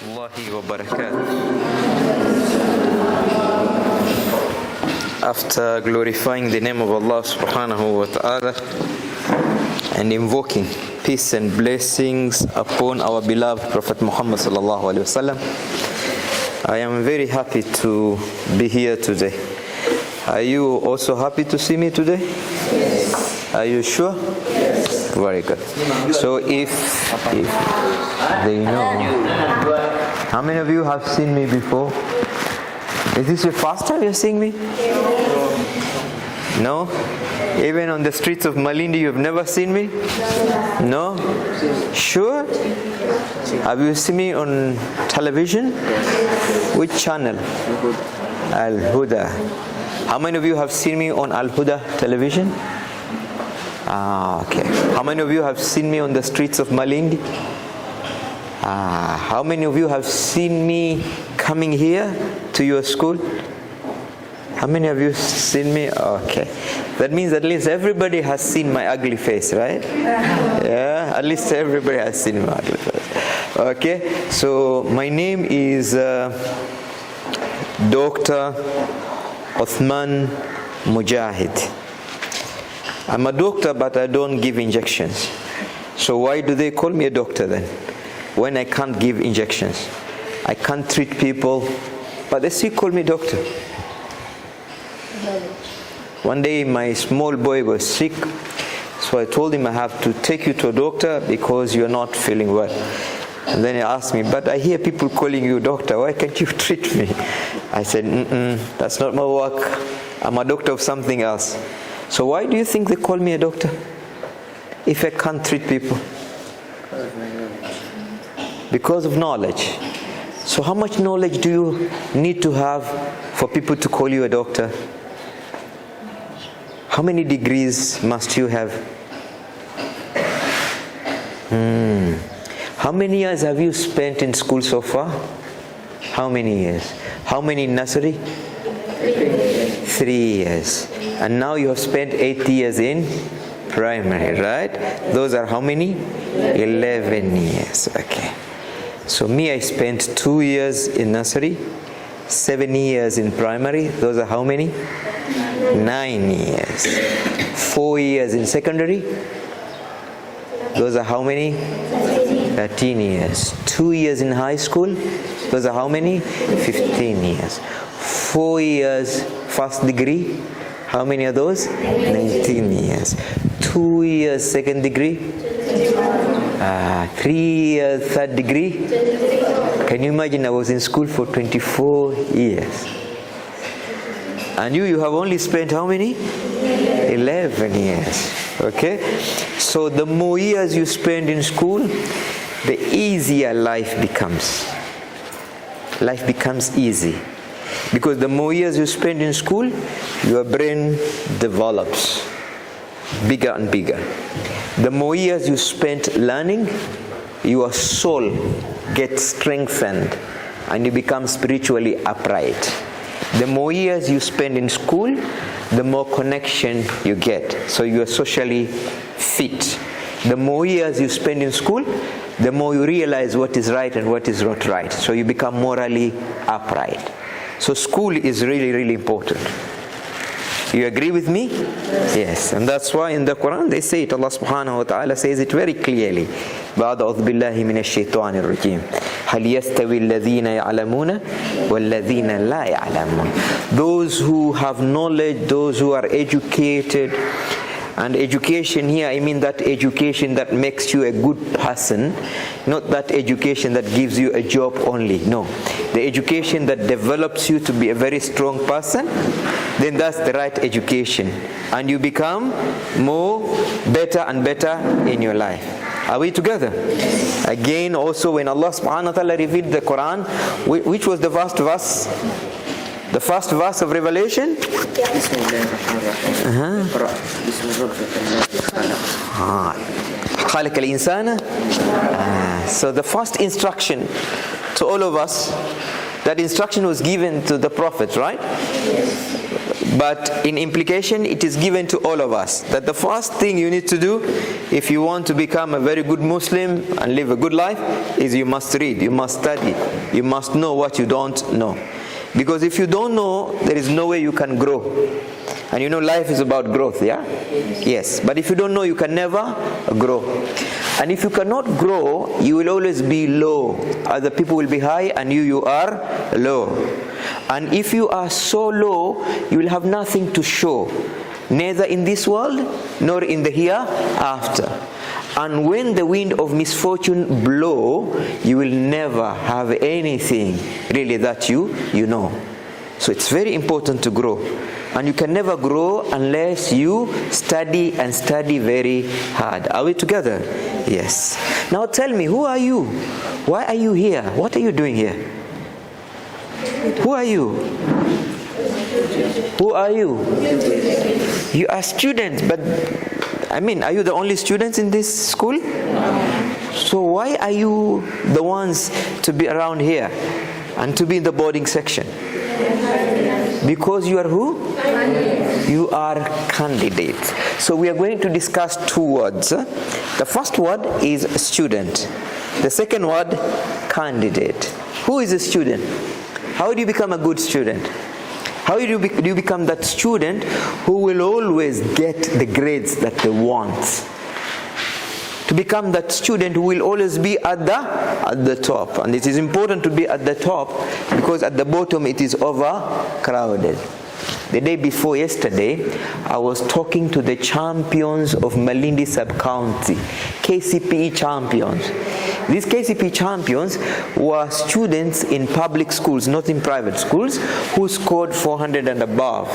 warahmatullahi wabarakatuh. After glorifying the name of Allah subhanahu wa ta'ala and invoking peace and blessings upon our beloved Prophet Muhammad sallallahu alaihi wasallam, I am very happy to be here today. Are you also happy to see me today? Yes. Are you sure? Yes. Very good. So if they know, how many of you have seen me before? Is this your first time you're seeing me? No? Even on the streets of Malindi you've never seen me? No? Sure? Have you seen me on television? Which channel? Al-Huda. How many of you have seen me on Al-Huda television? Okay. How many of you have seen me on the streets of Malindi? How many of you have seen me coming here to your school? How many of you seen me? Okay. That means at least everybody has seen my ugly face, right? Yeah, at least everybody has seen my ugly face. Okay, so my name is Dr. OTHMAN MUJAHID. I'm a doctor, but I don't give injections. So why do they call me a doctor then? When I can't give injections, I can't treat people, but they still call me doctor. One day my small boy was sick, so I told him I have to take you to a doctor because you're not feeling well. And then he asked me, but I hear people calling you doctor, why can't you treat me? I said, that's not my work. I'm a doctor of something else. So why do you think they call me a doctor if I can't treat people? Because of knowledge. So how much knowledge do you need to have for people to call you a doctor? How many degrees must you have? How many years have you spent in school so far? How many years? How many in nursery? 3 years. And now you have spent 8 years in primary, right? Those are how many? 11 years. Okay. So me, I spent 2 years in nursery, 7 years in primary. Those are how many? 9 years. 4 years in secondary. Those are how many? 13 years. 2 years in high school. Those are how many? 15 years. 4 years first degree. How many are those? 19 years. 2 years second degree. 3 years third degree. Can you imagine? I was in school for 24 years. And you have only spent how many? 11 years. Okay? So the more years you spend in school, the easier life becomes. Life becomes easy. Because the more years you spend in school, your brain develops bigger and bigger. The more years you spend learning, your soul gets strengthened and you become spiritually upright. The more years you spend in school, the more connection you get. So you are socially fit. The more years you spend in school, the more you realize what is right and what is not right. So you become morally upright. So school is really, really important. You agree with me? Yes. And that's why in the Quran they say it. Allah subhanahu wa ta'ala says it very clearly. أعوذ بالله من الشيطان الرجيم. هل يستوي الذين يعلمون والذين لا يعلمون. Those who have knowledge, those who are educated. And education here, I mean that education that makes you a good person, not that education that gives you a job only. No. The education that develops you to be a very strong person, then that's the right education. And you become better and better in your life. Are we together? Again, also when Allah subhanahu wa ta'ala revealed the Quran, which was the first verse? The first verse of Revelation? خالق الإنسان. So the first instruction to all of us, that instruction was given to the Prophet, right? But in implication, it is given to all of us that the first thing you need to do if you want to become a very good Muslim and live a good life is you must read, you must study, you must know what you don't know. Because if you don't know, there is no way you can grow. And you know life is about growth, yeah? Yes. But if you don't know, you can never grow. And if you cannot grow, you will always be low. Other people will be high and you are low. And if you are so low, you will have nothing to show, neither in this world nor in the hereafter. And when the wind of misfortune blow, you will never have anything really that you know. So it's very important to grow. And you can never grow unless you study and study very hard. Are we together? Yes. Now tell me, who are you? Why are you here? What are you doing here? Who are you? Who are you? You are students, but I mean, are you the only students in this school? So why are you the ones to be around here and to be in the boarding section? Because you are who? You are candidates. So we are going to discuss two words. The first word is student. The second word, candidate. Who is a student? How do you become a good student? How do you become that student who will always get the grades that they want? To become that student who will always be at the top. And it is important to be at the top because at the bottom it is overcrowded. The day before yesterday, I was talking to the champions of Malindi sub-county, Kcpe champions. These Kcpe champions were students in public schools, not in private schools, who scored 400 and above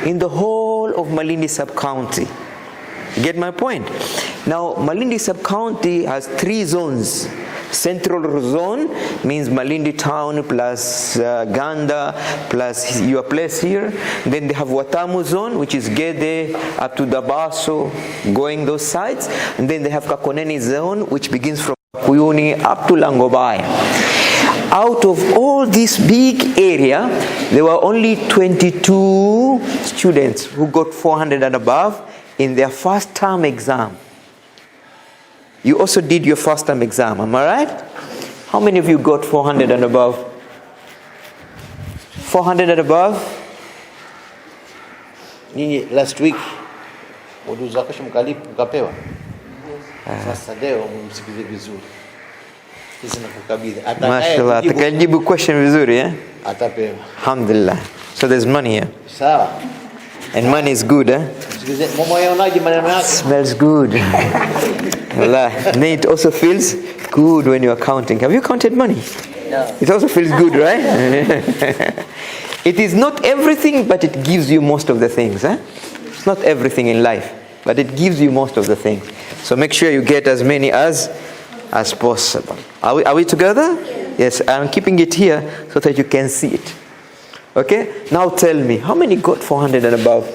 in the whole of Malindi sub-county. You get my point? Now, Malindi sub-county has 3 zones. Central zone means Malindi town plus Ganda plus your place here. Then they have Watamu zone, which is Gede up to Dabaso, going those sides. And then they have Kakoneni zone, which begins from Kuyuni up to Langobai. Out of all this big area, there were only 22 students who got 400 and above in their first term exam. You also did your first term exam, am I right? How many of you got 400 and above? 400 and above? Nini last week uduzakasha mkapewa. Sasa leo mumsikize vizuri. Sisi nakukabidhi. Mashallah, atakayejibu question vizuri eh? Atapewa. Alhamdulillah. So there's money here. Sawa. And money is good, eh? Smells good. Allah. Then it also feels good when you are counting. Have you counted money? No. It also feels good, right? It is not everything, but it gives you most of the things. Eh? It's not everything in life, but it gives you most of the things. So make sure you get as many as possible. Are we together? Yes, I'm keeping it here so that you can see it. Okay? Now tell me, how many got 400 and above?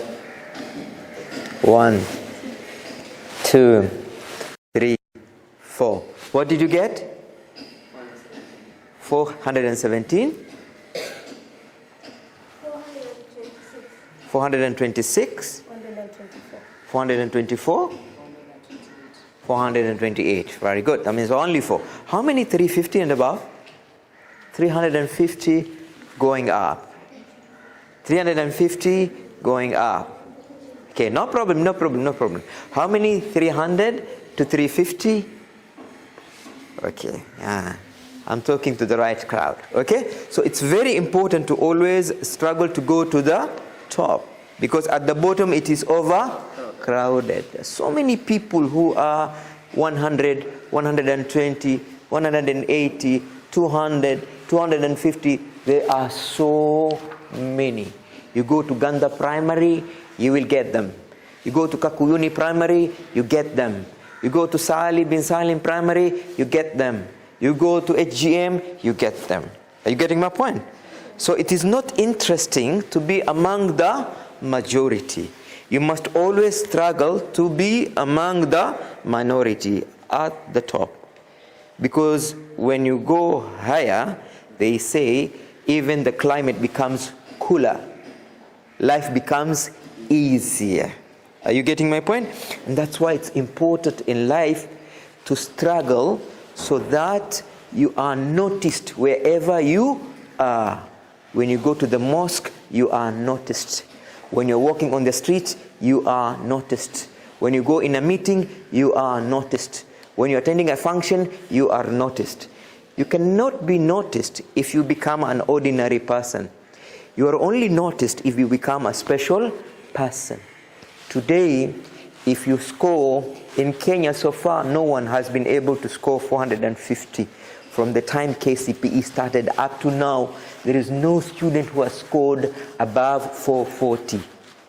1, 2, 3, 4. What did you get? 417? 426? 424? 428. Very good. That means only 4. How many 350 and above? 350 going up. 350 going up. Okay, no problem. How many 300 to 350? Okay, I'm talking to the right crowd. Okay, so it's very important to always struggle to go to the top, because at the bottom it is overcrowded. There's so many people who are 100, 120, 180, 200, 250. There are so many. You go to Ganda Primary, you will get them. You go to Kakuyuni Primary, you get them. You go to Salih bin Salim Primary, you get them. You go to HGM, you get them. Are you getting my point? So it is not interesting to be among the majority. You must always struggle to be among the minority at the top. Because when you go higher, they say even the climate becomes cooler. life becomes easier. Are you getting my point? And that's why it's important in life to struggle so that you are noticed wherever you are. When you go to the mosque, you are noticed. When you're walking on the street, you are noticed. When you go in a meeting, you are noticed. When you're attending a function, you are noticed. You cannot be noticed if you become an ordinary person. You are only noticed if you become a special person. Today, if you score, in Kenya so far, no one has been able to score 450. From the time Kcpe started up to now, there is no student who has scored above 440.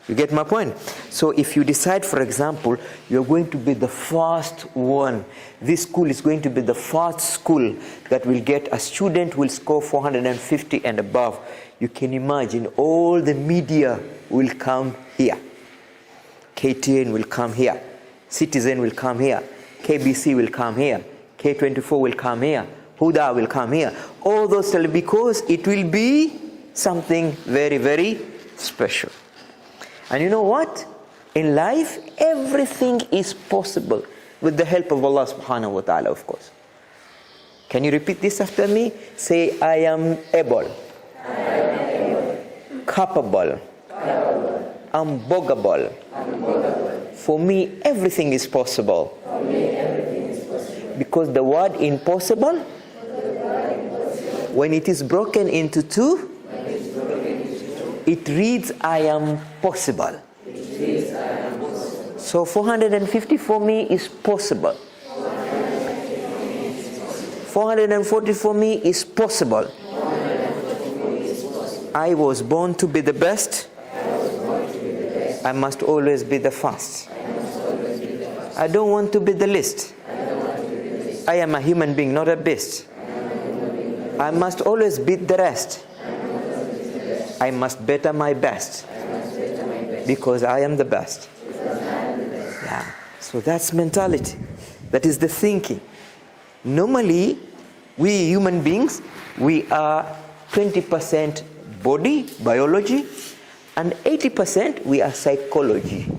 You get my point? So if you decide, for example, you're going to be the first one, this school is going to be the first school that will get a student who will score 450 and above. You can imagine all the media will come here. KTN will come here. Citizen will come here. KBC will come here. K24 will come here. Huda will come here. All those, because it will be something very, very special. And you know what? In life, everything is possible with the help of Allah subhanahu wa ta'ala, of course. Can you repeat this after me? Say, I am able, capable, unbogable. For me, everything is possible. Because the word impossible, when it is broken into two, it reads, I am possible. So 450 for me is possible. 440 for me is possible. I was born to be the best. I must always be the first. I don't want to be the least. I am a human being, not a beast. I must always beat the rest. I must better my best. Because I am the best. Yeah. So that's mentality. That is the thinking. Normally, we human beings, we are 20% body, biology, and 80% we are psychology.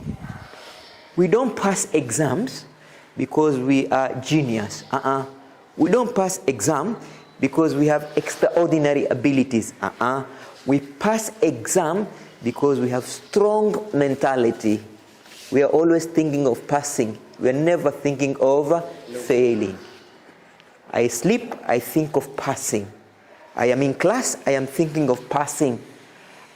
We don't pass exams because we are genius. We don't pass exam because we have extraordinary abilities. We pass exam because we have strong mentality. We are always thinking of passing. We are never thinking of failing. I sleep, I think of passing. I am in class, I am thinking of passing.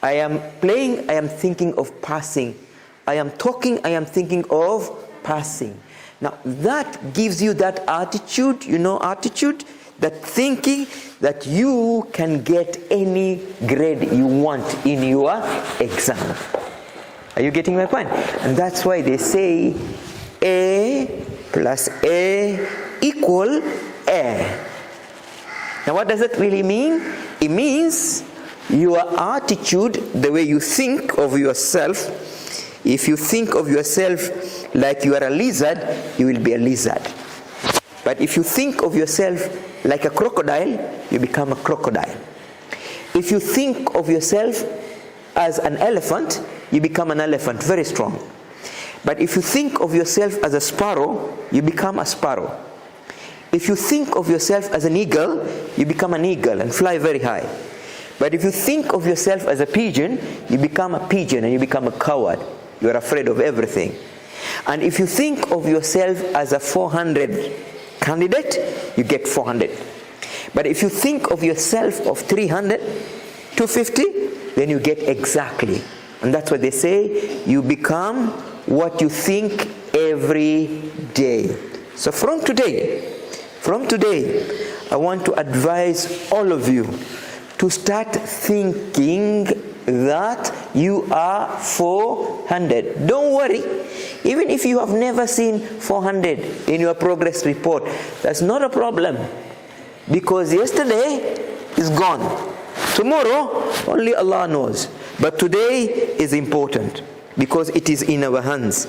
I am playing, I am thinking of passing. I am talking, I am thinking of passing. Now that gives you that attitude, attitude, that thinking that you can get any grade you want in your exam. Are you getting my point? And that's why they say A plus A equal A. Now what does it really mean? It means your attitude, the way you think of yourself. If you think of yourself like you are a lizard, you will be a lizard. But if you think of yourself like a crocodile, you become a crocodile. If you think of yourself as an elephant, you become an elephant, very strong. But if you think of yourself as a sparrow, you become a sparrow. If you think of yourself as an eagle, you become an eagle and fly very high. But if you think of yourself as a pigeon, you become a pigeon and you become a coward. You are afraid of everything. And if you think of yourself as a 400 candidate, you get 400. But if you think of yourself of 300, 250, then you get exactly. And that's what they say, you become what you think every day. So from today, I want to advise all of you to start thinking that you are 400. Don't worry. Even if you have never seen 400 in your progress report, that's not a problem. Because yesterday is gone. Tomorrow, only Allah knows. But today is important because it is in our hands.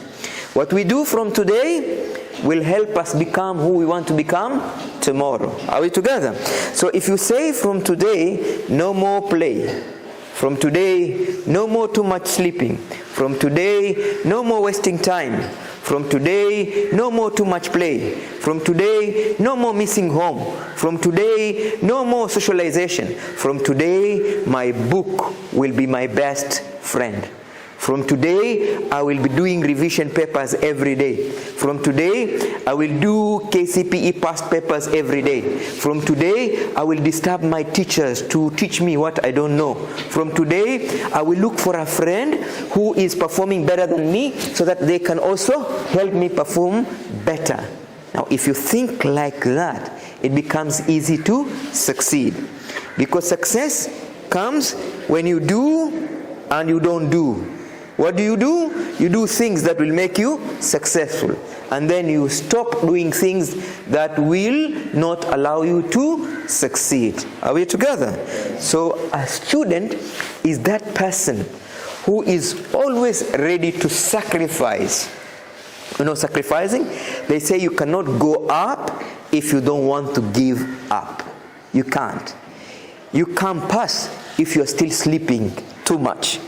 What we do from today will help us become who we want to become tomorrow. Are we together? So if you say from today, no more play, From today, no more too much sleeping. From today, no more wasting time. From today, no more too much play. From today, no more missing home. From today, no more socialization. From today, my book will be my best friend. From today, I will be doing revision papers every day. From today, I will do Kcpe past papers every day. From today, I will disturb my teachers to teach me what I don't know. From today, I will look for a friend who is performing better than me so that they can also help me perform better. Now, if you think like that, it becomes easy to succeed. Because success comes when you do and you don't do. What do? You do things that will make you successful. And then you stop doing things that will not allow you to succeed. Are we together? So a student is that person who is always ready to sacrifice. You know, sacrificing? They say you cannot go up if you don't want to give up. You can't. You can't pass if you're still sleeping too much.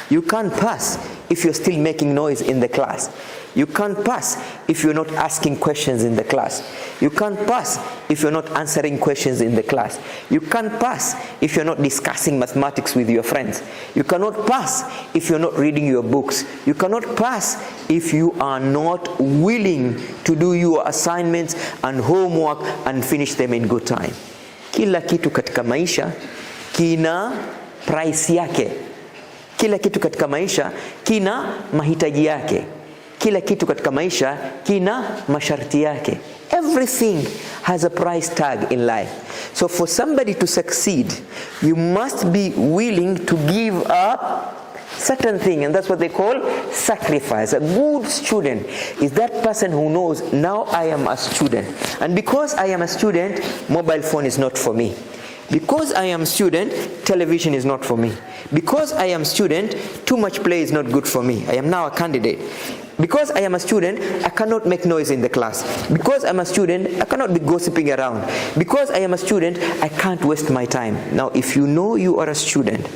You can't pass if you're still making noise in the class. You can't pass if you're not asking questions in the class. You can't pass if you're not answering questions in the class. You can't pass if you're not discussing mathematics with your friends. You cannot pass if you're not reading your books. You cannot pass if you are not willing to do your assignments and homework and finish them in good time. Kila kitu katika maisha kina price yake. Kila kitu katika maisha kina mahitaji yake. Kila kitu katika maisha kina masharti yake. Everything has a price tag in life. So for somebody to succeed, you must be willing to give up certain thing, and that's what they call sacrifice. A good student is that person who knows, now I am a student, and because I am a student, mobile phone is not for me. Because I am student, television is not for me. Because I am student, too much play is not good for me. I am now a candidate. Because I am a student, I cannot make noise in the class. Because I'm a student, I cannot be gossiping around. Because I am a student, I can't waste my time. Now, if you know you are a student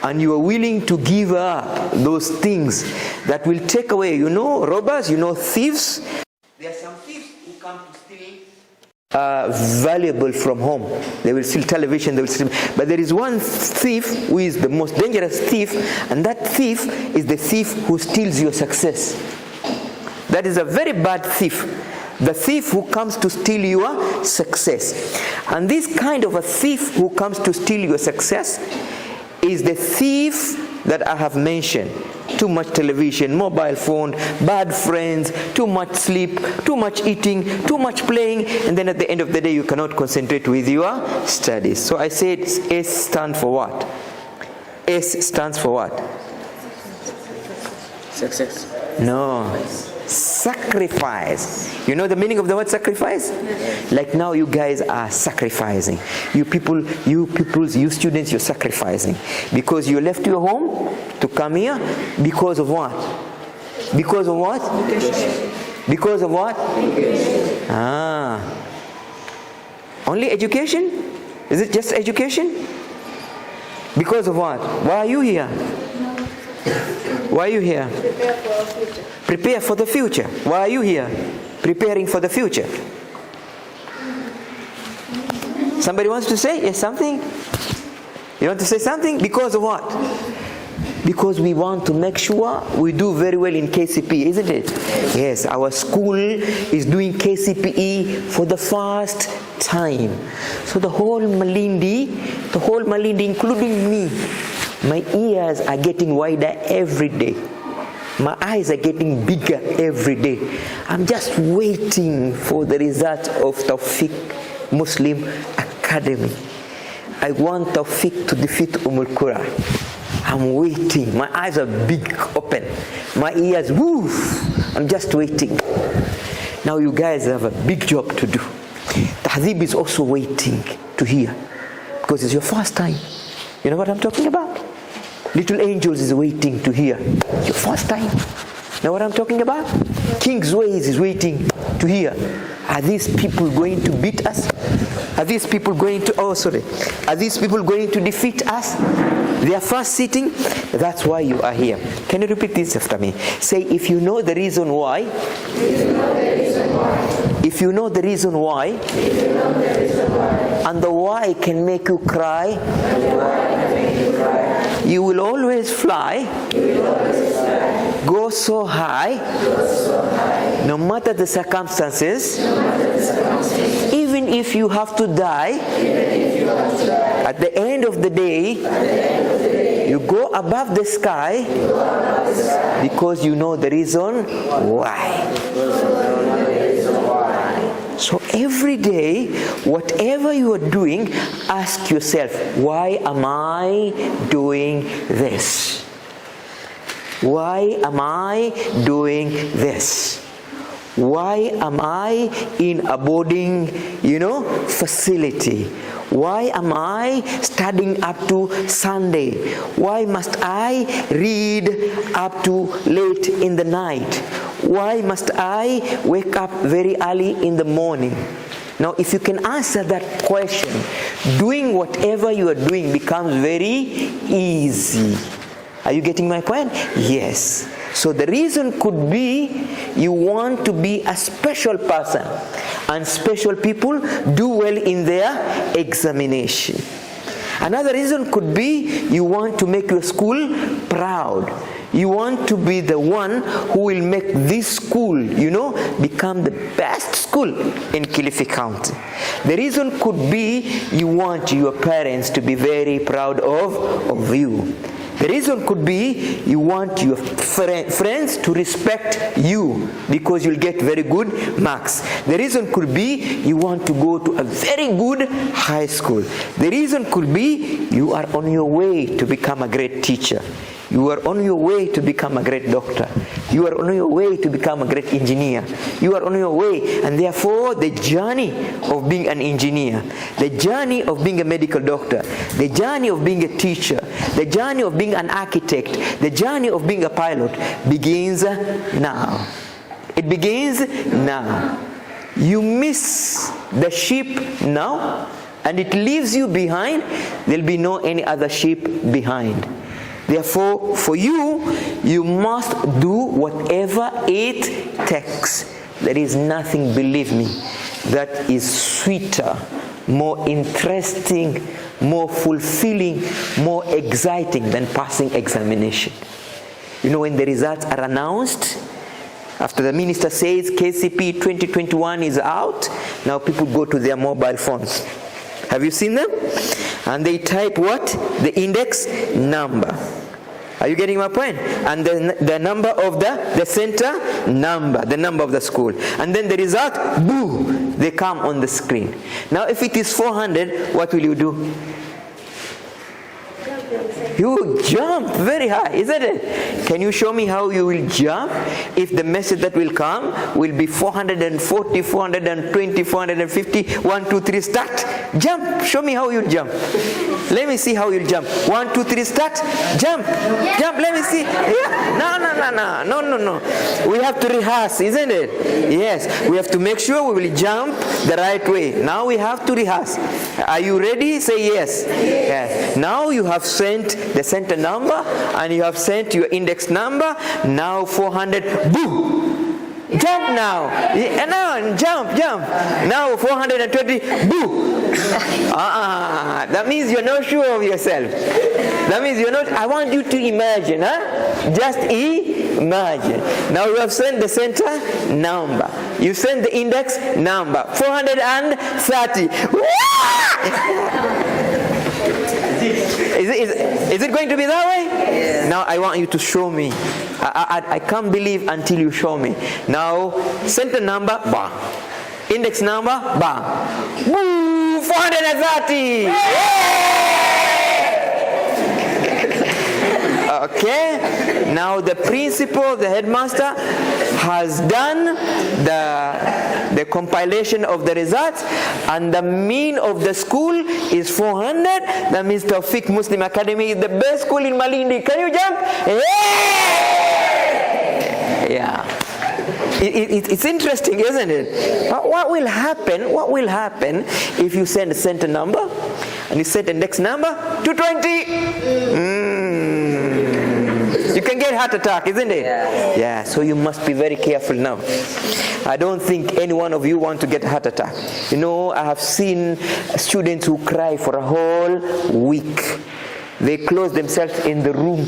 and you are willing to give up those things that will take away, you know, robbers, you know, thieves. There are some thieves who come to steal valuable from home. They will steal television, they will steal. But there is one thief who is the most dangerous thief, and that thief is the thief who steals your success. That is a very bad thief. The thief who comes to steal your success. And this kind of a thief who comes to steal your success is the thief that I have mentioned. Too much television, mobile phone, bad friends, too much sleep, too much eating, too much playing, and then at the end of the day you cannot concentrate with your studies. So I said S stands for what? S stands for what? Success. No. Sacrifice. You know the meaning of the word sacrifice? Like now you guys are sacrificing. You students, you're sacrificing. Because you left your home to come here because of what? Because of what? Because of what? Only education? Is it just education? Because of what? Why are you here? Why are you here? Prepare for the future. Why are you here? Preparing for the future. Somebody wants to say yes, something? You want to say something? Because of what? Because we want to make sure we do very well in Kcpe, isn't it? Yes, our school is doing Kcpe for the first time. So the whole Malindi, including me, my ears are getting wider every day. My eyes are getting bigger every day. I'm just waiting for the result of Tawfiq Muslim Academy. I want Tawfiq to defeat Qura. I'm waiting. My eyes are big open. My ears, woof. I'm just waiting. Now you guys have a big job to do. Tahdhib is also waiting to hear. Because it's your first time. You know what I'm talking about? Little Angels is waiting to hear. Your first time. Know what I'm talking about? King's Ways is waiting to hear. Are these people going to beat us? Are these people going to, are these people going to defeat us? They are first sitting. That's why you are here. Can you repeat this after me? Say, if you know the reason why, if you know the reason why, and the why can make you cry, you will always fly, go so high, no matter the circumstances, even if you have to die, at the end of the day, you go above the sky because you know the reason why. So every day, whatever you are doing, ask yourself, why am I doing this? Why am I doing this? Why am I in a boarding, facility? Why am I studying up to Sunday? Why must I read up to late in the night? Why must I wake up very early in the morning? Now, if you can answer that question, doing whatever you are doing becomes very easy. Are you getting my point? Yes. So the reason could be you want to be a special person, and special people do well in their examination. Another reason could be you want to make your school proud. You want to be the one who will make this school, become the best school in Kilifi County. The reason could be you want your parents to be very proud of you. The reason could be you want your friends to respect you because you'll get very good marks. The reason could be you want to go to a very good high school. The reason could be you are on your way to become a great teacher. You are on your way to become a great doctor. You are on your way to become a great engineer. You are on your way, and therefore the journey of being an engineer, the journey of being a medical doctor, the journey of being a teacher, the journey of being an architect, the journey of being a pilot begins now. It begins now. You miss the ship now, and it leaves you behind. There'll be no any other ship behind. Therefore, for you, you must do whatever it takes. There is nothing, believe me, that is sweeter, more interesting, more fulfilling, more exciting than passing examination. When the results are announced, after the minister says Kcpe 2021 is out, now people go to their mobile phones. Have you seen them? And they type what? The index number. Are you getting my point? And the number of the center number, the number of the school. And then the result, boo, they come on the screen. Now if it is 400, what will you do? You will jump very high, isn't it? Can you show me how you will jump if the message that will come will be 440, 420, 450, 1, 2, 3, start? Jump. Show me how you jump. Let me see how you jump. 1, 2, 3, start. Jump. Jump. Let me see. Yeah. No. We have to rehearse, isn't it? Yes. We have to make sure we will jump the right way. Now we have to rehearse. Are you ready? Say yes. Yes. Now you have sent the center number and you have sent your index number. Now 400. Boom. Jump now. Now jump. Now 420. Boo. That means you're not sure of yourself. That means you're not. I want you to imagine, Just imagine. Now you have sent the center number. You sent the index number. 430. Is it going to be that way? Yes. Now I want you to show me. I can't believe until you show me. Now, center number, bang. Index number, bang. Woo, 430. Okay. Now the principal, the headmaster, has done the compilation of the results, and the mean of the school is 400. That means Tawfiq Muslim Academy is the best school in Malindi. Can you jump? Yeah. It's interesting, isn't it? But what will happen? What will happen if you send a center number and you send the next number to 20? You can get heart attack, isn't it? Yeah. So you must be very careful now. I don't think any one of you want to get a heart attack. You know, I have seen students who cry for a whole week. They close themselves in the room.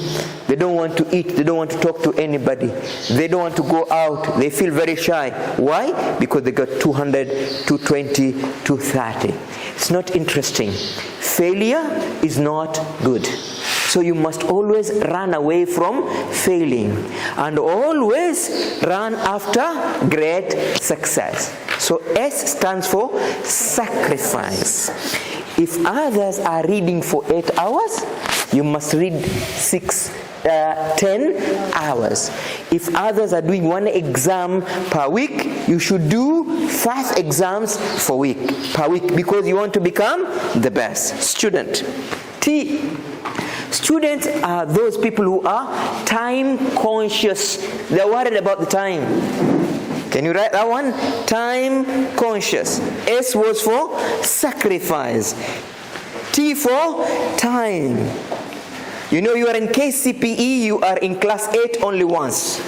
They don't want to eat. They don't want to talk to anybody. They don't want to go out. They feel very shy. Why? Because they got 200, 220, 230. It's not interesting. Failure is not good. So you must always run away from failing and always run after great success. So S stands for sacrifice. If others are reading for 8 hours, you must read 10 hours. If others are doing 1 exam per week, you should do 5 exams per week, because you want to become the best student. T. Students are those people who are time conscious. They're worried about the time. Can you write that one? Time conscious. S was for sacrifice. T for time. You know, you are in Kcpe, you are in class 8 only once.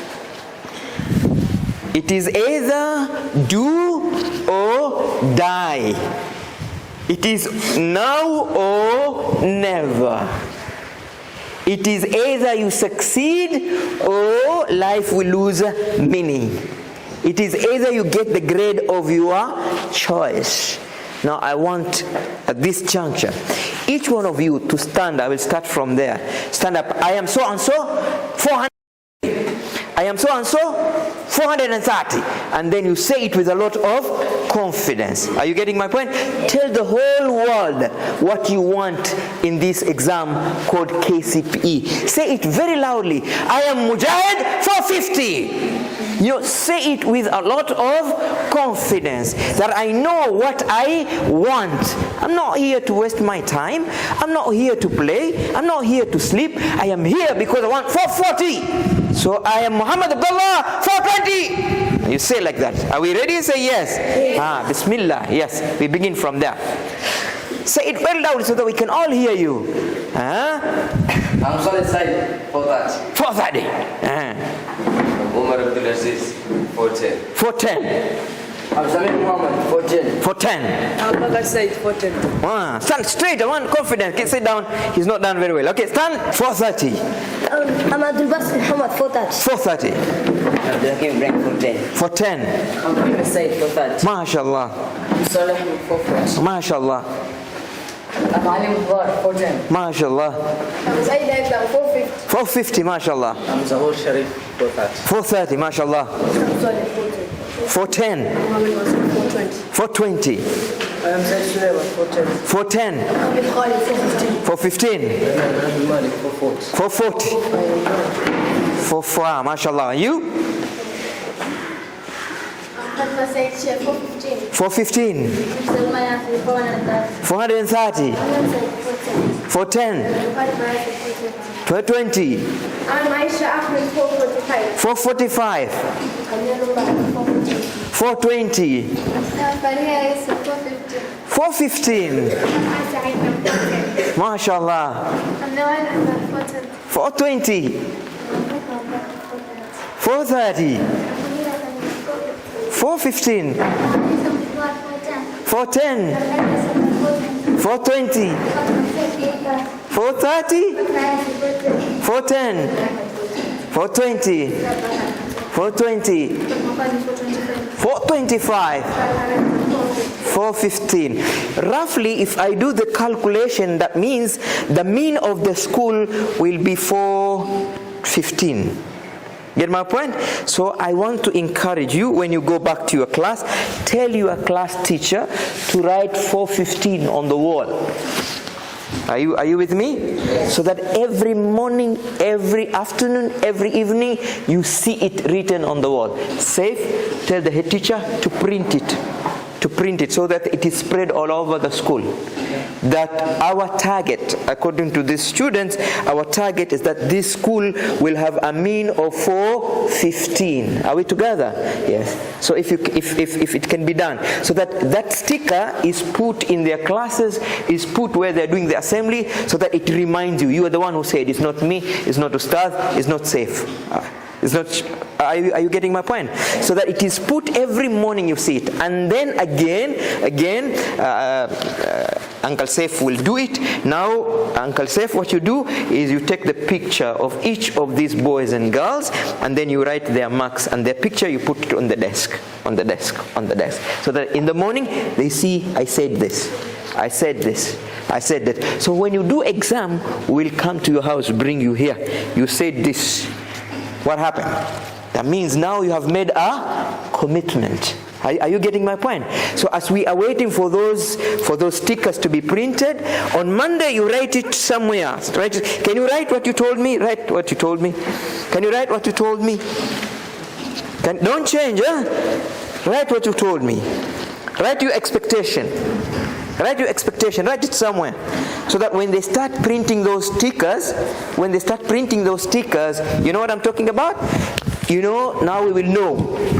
It is either do or die. It is now or never. It is either you succeed or life will lose meaning. It is either you get the grade of your choice. Now I want, at this juncture, each one of you to stand. I will start from there. Stand up. I am so and so, 400. I am so and so, 430. And then you say it with a lot of confidence. Are you getting my point? Tell the whole world what you want in this exam called Kcpe. Say it very loudly. I am MUJAHID 450. You say it with a lot of confidence that I know what I want. I'm not here to waste my time. I'm not here to play. I'm not here to sleep. I am here because I want 440. So I am Muhammad Abdullah 420. You say like that. Are we ready? Say yes. Bismillah. Yes. We begin from there. Say it very loud so that we can all hear you. I'm solid side 430. 430. Umar Abdul Aziz 410. 410. I'm Samir Muhammad 410. 410. I'm Bagat Said 410. Stand straight. I want confidence. Can sit down. He's not done very well. Okay, stand. 430. I'm Abdul Basir Muhammad 430. 430. Abdul Hakim Ibrahim 410. 410. I'm Ibn Said 430. MashaAllah. Saleh 440. MashaAllah. I'm Ali Mubar 410. MashaAllah. I'm Zaid Aizam 450. 450. MashaAllah. I'm Zahur Sharif 430. 430. MashaAllah. I'm Saleh 410. 410. Muhammad Wasif 420. 420. I am Zaid Sulaiman 410. 410. Ahmed Khalid 415. 415. Abdul Malik 440. 440. 44. MashaAllah. You? Ahmed Said Sheikh 415. 415. Salman Yasir 430. 430. 410. 420. I'm Aisha Ahmed 445. 445. 420. Faria Yasir 415. 415. MashaAllah. I'm Nawal Ahmed 410. 420. 430. 415. 410. 420. 430. 410. 420. 420. 425. 415. Roughly, if I do the calculation, that means the mean of the school will be 415. Get my point? So I want to encourage you, when you go back to your class, tell your class teacher to write 415 on the wall. Are you with me? So that every morning, every afternoon, every evening, you see it written on the wall. Safe? Tell the head teacher to print it. to print it so that it is spread all over the school. That our target, according to these students, our target is that this school will have a mean of 415. Are we together? Yes. So if it can be done, so that sticker is put in their classes, is put where they're doing the assembly, so that it reminds you, you are the one who said, it's not me, it's not Ustad, it's not safe. It's not. Are you getting my point? So that it is put every morning, you see it, and then again, Uncle Saif will do it. Now, Uncle Saif, what you do is you take the picture of each of these boys and girls, and then you write their marks and their picture. You put it on the desk, so that in the morning they see, I said this, I said this, I said that. So when you do exam, we'll come to your house, bring you here. You said this. What happened? That means now you have made a commitment. Are you getting my point? So as we are waiting for those stickers to be printed, on Monday you write it somewhere. Can you write what you told me? Write what you told me. Can you write what you told me? Don't change, huh? Write what you told me. Write your expectation. Write your expectation. Write it somewhere. So that when they start printing those stickers, you know what I'm talking about? You know, now we will know.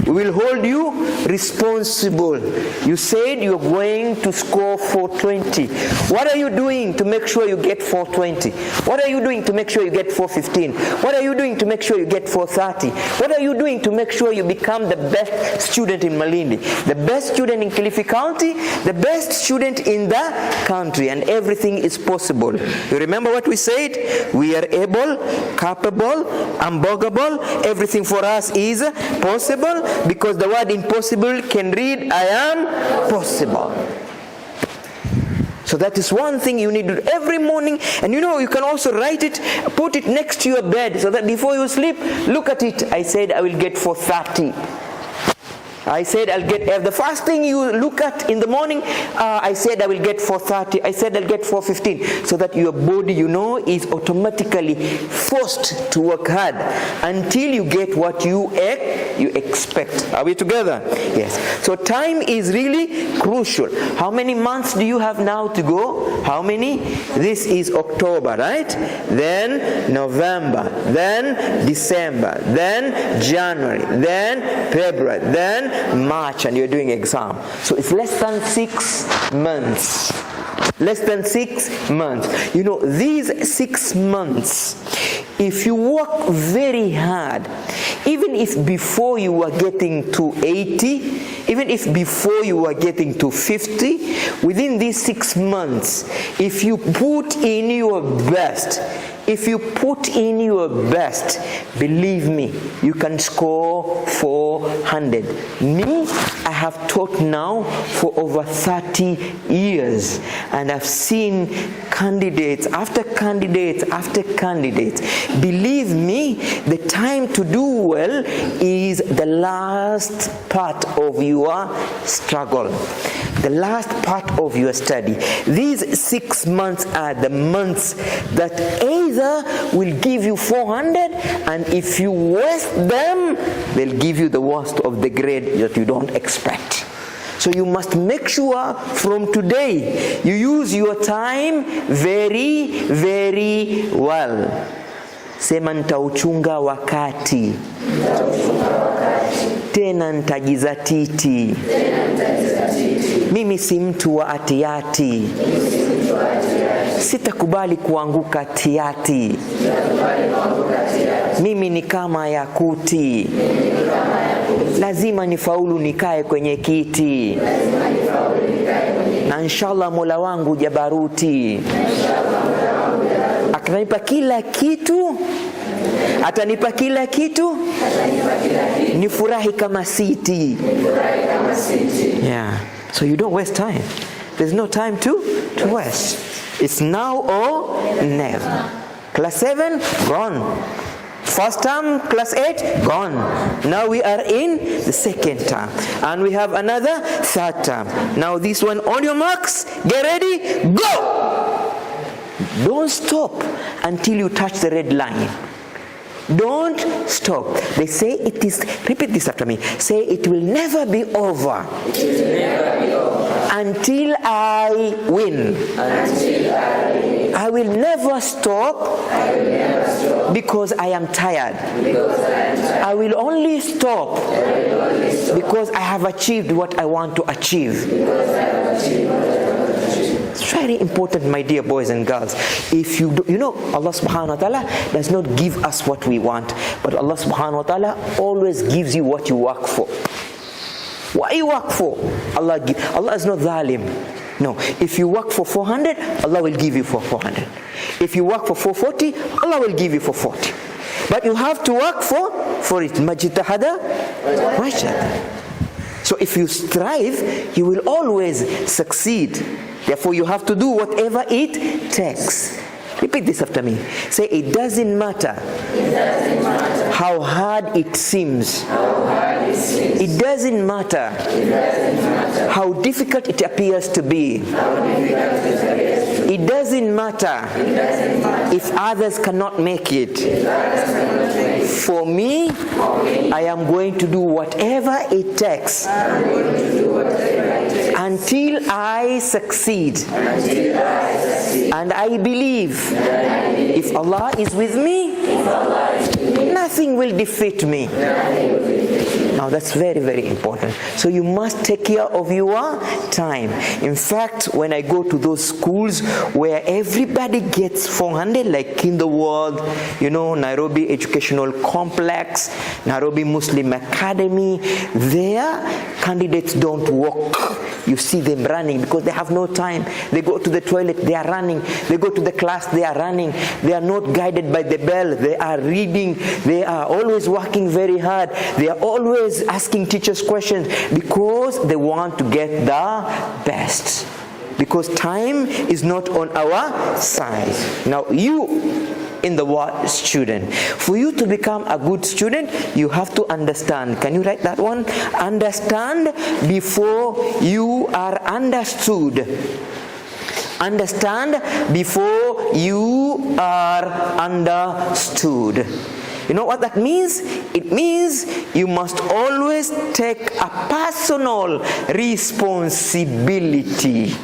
We will hold you responsible. You said you're going to score 420. What are you doing to make sure you get 420? What are you doing to make sure you get 415? What are you doing to make sure you get 430? What are you doing to make sure you become the best student in Malindi, the best student in Kilifi County, the best student in the country? And everything is possible. You remember what we said? We are able, capable, unbogable. Everything for us is possible, because the word impossible can read, I am possible. So that is one thing you need to do every morning. And you know, you can also write it, put it next to your bed, so that before you sleep, look at it. I said I will get 430. I said I'll get, the first thing you look at in the morning, I said I will get 430, I said I'll get 415, so that your body, you know, is automatically forced to work hard until you get what you expect. Are we together? Yes. So time is really crucial. How many months do you have now to go? How many? This is October, right? Then November, then December, then January, then February, then March, and you're doing exam. So it's less than 6 months. Less than 6 months. You know, these 6 months, if you work very hard, even if before you were getting to 80, even if before you were getting to 50, within these 6 months, if you put in your best, believe me, you can score 400. Me, I have taught now for over 30 years, and I've seen candidates after candidates after candidates. Believe me, the time to do well is the last part of your struggle, the last part of your study. These 6 months are the months that either will give you 400, and if you waste them, they'll give you the worst of the grade that you don't expect. So you must make sure from today you use your time very, very well. Sema nitauchunga wakati, tena nitajizatiti. Mimi si mtu wa atiati, sitakubali kuanguka tiati. Mimi ni kama yakuti, lazima nifaulu nikae kwenye kiti, na inshallah Mola wangu jabaruti atanipa kila kitu, nifurahi kama siti. Yeah. So you don't waste time. There's no time to waste. It's now or never. Class 7, gone. First term, class 8, gone. Now we are in the second term, and we have another third term. Now this one, on your marks, get ready, go! Don't stop until you touch the red line. Don't stop. They say it is, repeat this after me. Say it will never be over. It will never be over. Until I win. Until I win. I will never stop. I will never stop. Because I am tired. Because I am tired. I will only stop. I will only stop. Because I have achieved what I want to achieve. Because I have achieved what I want to achieve. It's very important, my dear boys and girls. If you do, you know, Allah subhanahu wa ta'ala does not give us what we want, but Allah subhanahu wa ta'ala always gives you what you work for. What you work for, Allah is not zalim. No, if you work for 400, Allah will give you for 400. If you work for 440, Allah will give you for 40. But you have to work for it. Majtahada wajada. So if you strive, you will always succeed. Therefore, you have to do whatever it takes. Repeat this after me. Say, it doesn't matter, how hard it seems. It doesn't matter, how difficult it appears to be. It doesn't matter if others cannot make it. For me, I am going to do whatever it takes until I succeed. And I believe if Allah is with me, nothing will defeat me. Now that's very, very important. So you must take care of your time. In fact, when I go to those schools where everybody gets 400, like in the world, you know, Nairobi Educational Complex, Nairobi Muslim Academy, there candidates don't walk. You see them running because they have no time. They go to the toilet, they are running. They go to the class, they are running. They are not guided by the bell. They are reading. They are always working very hard. They are always asking teachers questions because they want to get the best. Because time is not on our side. Now you, in the word student, for you to become a good student, you have to understand. Can you write that one? Understand before you are understood. Understand before you are understood. You know what that means? It means you must always take a personal responsibility.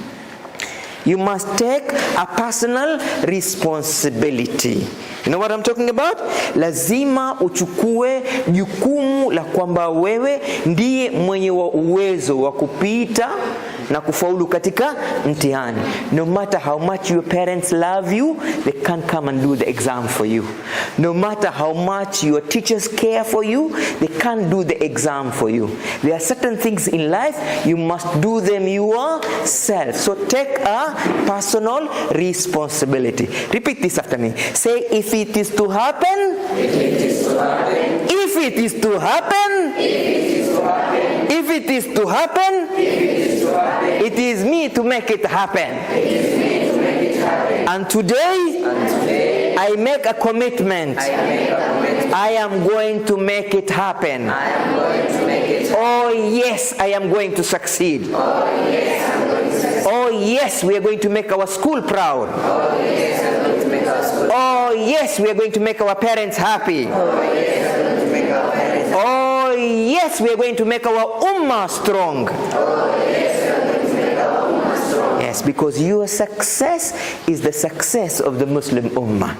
You must take a personal responsibility. You know what I'm talking about? Lazima uchukue jukumu la kwamba wewe ndiye mwenye uwezo wa kupita na kufaulu katika mtihani. No matter how much your parents love you, they can't come and do the exam for you. No matter how much your teachers care for you, they can't do the exam for you. There are certain things in life you must do them yourself. So take a personal responsibility. Repeat this after me. Say, if it is to happen, if it is to happen, if it is to happen, if it is to happen, it is me to make it happen. And today, I make a commitment. I am going to make it happen. Oh yes, I am going to succeed. Oh yes, we are going to make our school proud. Oh yes, we are going to make our parents happy. Oh yes, we are going to make our ummah strong. Yes, because your success is the success of the Muslim ummah.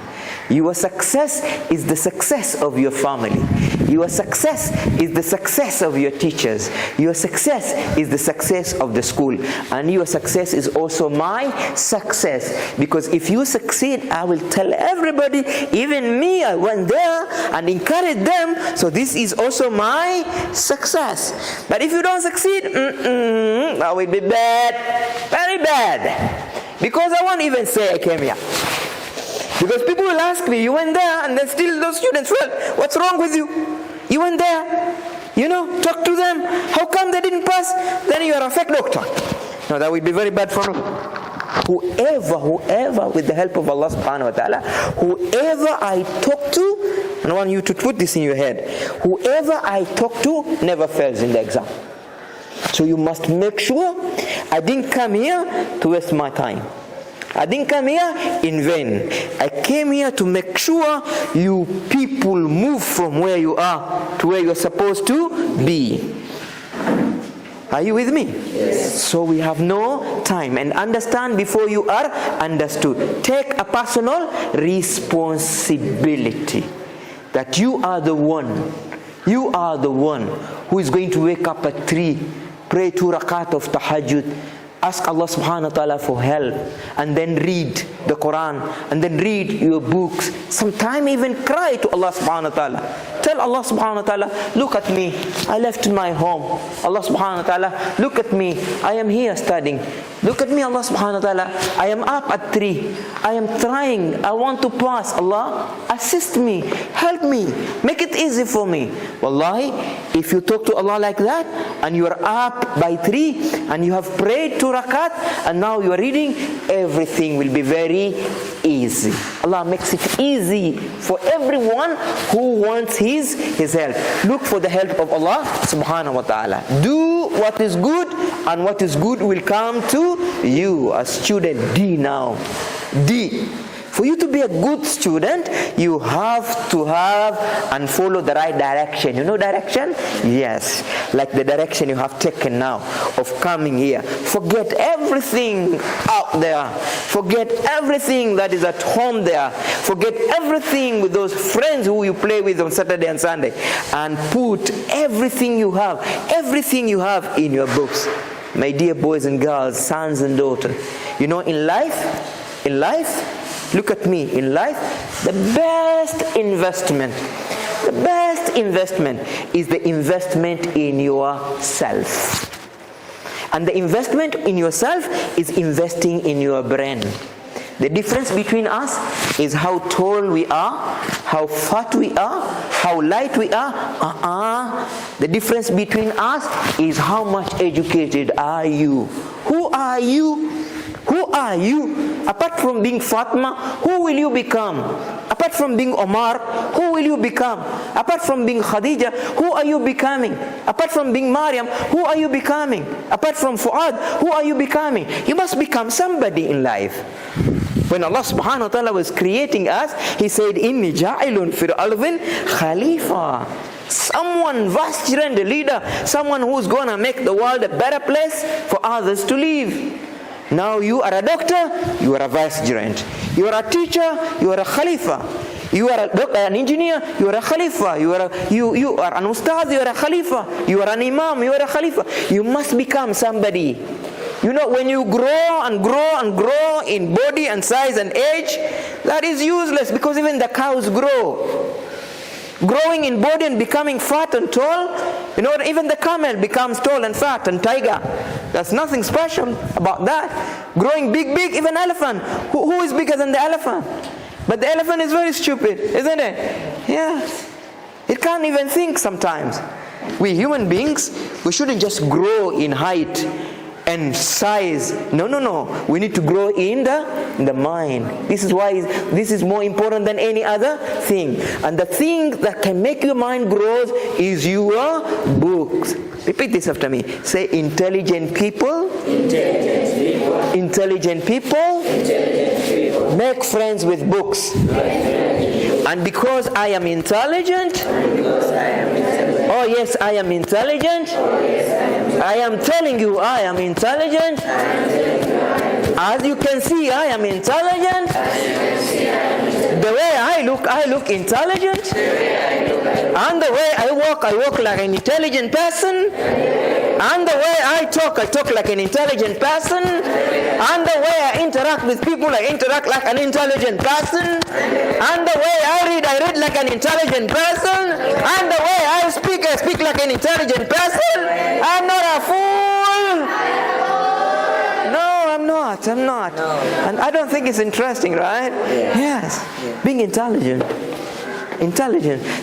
Your success is the success of your family. Your success is the success of your teachers. Your success is the success of the school. And your success is also my success. Because if you succeed, I will tell everybody, even me, I went there and encourage them. So this is also my success. But if you don't succeed, that will be bad, very bad. Because I won't even say I came here. Because people will ask me, you went there, and then still those students, well, what's wrong with you? You went there, you know, talk to them. How come they didn't pass? Then you are a fake doctor. No, that would be very bad for me. Whoever, with the help of Allah subhanahu wa ta'ala, whoever I talk to, and I want you to put this in your head, whoever I talk to never fails in the exam. So you must make sure I didn't come here to waste my time. I didn't come here in vain. I came here to make sure you people move from where you are to where you're supposed to be. Are you with me? Yes. So we have no time. And understand before you are understood. Take a personal responsibility that you are the one. You are the one who is going to wake up at 3, pray 2 rakat of tahajjud, ask Allah subhanahu wa ta'ala for help, and then read the Quran, and then read your books. Sometime even cry to Allah subhanahu wa ta'ala. Tell Allah subhanahu wa ta'ala, look at me, I left my home. Allah subhanahu wa ta'ala, look at me, I am here studying. Look at me, Allah subhanahu wa ta'ala, I am up at 3. I am trying, I want to pass. Allah, assist me, help me, make it easy for me. Wallahi, if you talk to Allah like that, and you are up by 3, and you have prayed 2 rakat, and now you are reading, everything will be very easy. Allah makes it easy for everyone who wants His help. Look for the help of Allah subhanahu wa ta'ala. Do what is good, and what is good will come to you. A student D now. D. For you to be a good student, you have to have and follow the right direction. You know direction? Yes. Like the direction you have taken now of coming here. Forget everything out there. Forget everything that is at home there. Forget everything with those friends who you play with on Saturday and Sunday. And put everything you have in your books. My dear boys and girls, sons and daughters. You know, in life, look at me, in life, the best investment is the investment in yourself. And the investment in yourself is investing in your brain. The difference between us is how tall we are, how fat we are, how light we are. The difference between us is how much educated are you. Who are you? Who are you? Apart from being Fatma, who will you become? Apart from being Omar, who will you become? Apart from being Khadija, who are you becoming? Apart from being Maryam, who are you becoming? Apart from Fuad, who are you becoming? You must become somebody in life. When Allah subhanahu wa ta'ala was creating us, He said, Inni ja'ilun fil ardhin khalifa. Someone vicegerent, a leader, someone who's going to make the world a better place for others to live. Now you are a doctor, you are a vicegerent. You are a teacher, you are a khalifa. You are an engineer, you are a khalifa. You are an ustaz, you are a khalifa. You are an imam, you are a khalifa. You must become somebody. You know, when you grow and grow and grow in body and size and age, that is useless, because even the cows grow. Growing in body and becoming fat and tall, you know, even the camel becomes tall and fat, and tiger. There's nothing special about that. Growing big, even elephant. Who is bigger than the elephant? But the elephant is very stupid, isn't it? Yes. It can't even think sometimes. We human beings, we shouldn't just grow in height and size. No. We need to grow in the mind. This is why this is more important than any other thing. And the thing that can make your mind grow is your books. Repeat this after me. Say, intelligent people. Intelligent people. Make friends with books. And because I am intelligent. Oh yes, I am intelligent. I am telling you, I am intelligent. As you can see, I am intelligent. The way I look intelligent. And the way I walk like an intelligent person. And the way I talk like an intelligent person. And the way I interact with people, I interact like an intelligent person. And the way I read like an intelligent person. And the way I speak like an intelligent person. I'm not a fool. No, I'm not. No. And I don't think it's interesting, right? Yes. Being intelligent.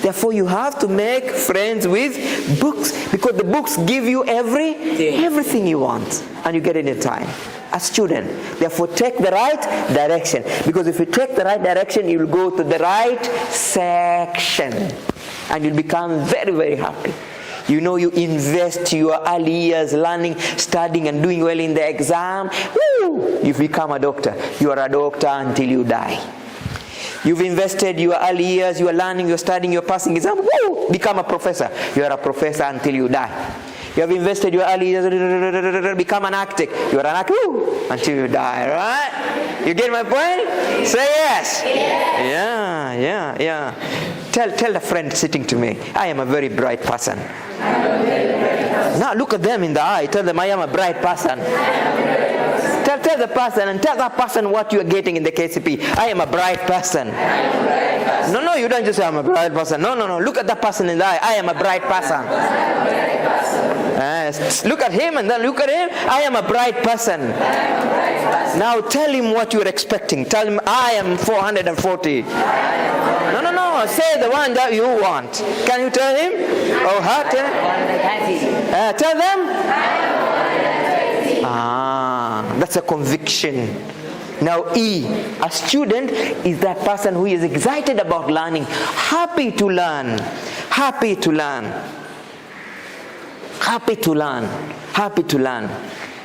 Therefore, you have to make friends with books, because the books give you everything you want, and you get it in time. A student. Therefore, take the right direction, because if you take the right direction, you will go to the right section, and you'll become very, very happy. You know, you invest your early years learning, studying, and doing well in the exam. Woo! You become a doctor. You are a doctor until you die. You've invested your early years, you are learning, you're studying, you're passing exam. Woo! Become a professor. You are a professor until you die. You have invested your early years, become an architect. You are an architect until you die, right? You get my point? Say yes. Yeah. Tell a friend sitting to me, I am a very bright person. Now look at them in the eye. Tell them, I am a bright person. Tell the person, and tell that person what you are getting in the Kcpe. I am a bright person. No, you don't just say I'm a bright person. No. Look at that person in the eye. I am a bright person. Look at him and then look at him. I am a bright person. Now tell him what you are expecting. Tell him I am 440. No. Say the one that you want. Can you tell him? Oh, how? Tell them. That's a conviction. Now E, a student is that person who is excited about learning, happy to learn.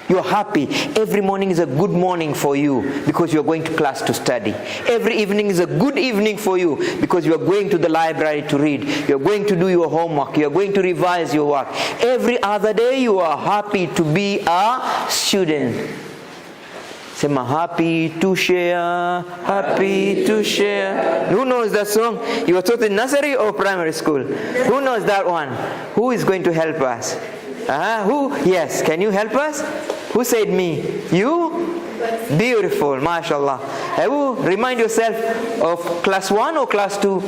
You're happy. Every morning is a good morning for you because you're going to class to study. Every evening is a good evening for you because you're going to the library to read. You're going to do your homework. You're going to revise your work. Every other day you are happy to be a student. Say, happy to share. Who knows that song? You were taught in nursery or primary school? Who knows that one? Who is going to help us? Who? Yes. Can you help us? Who said me? You? Beautiful. MashaAllah. Remind yourself of class 1 or class 2?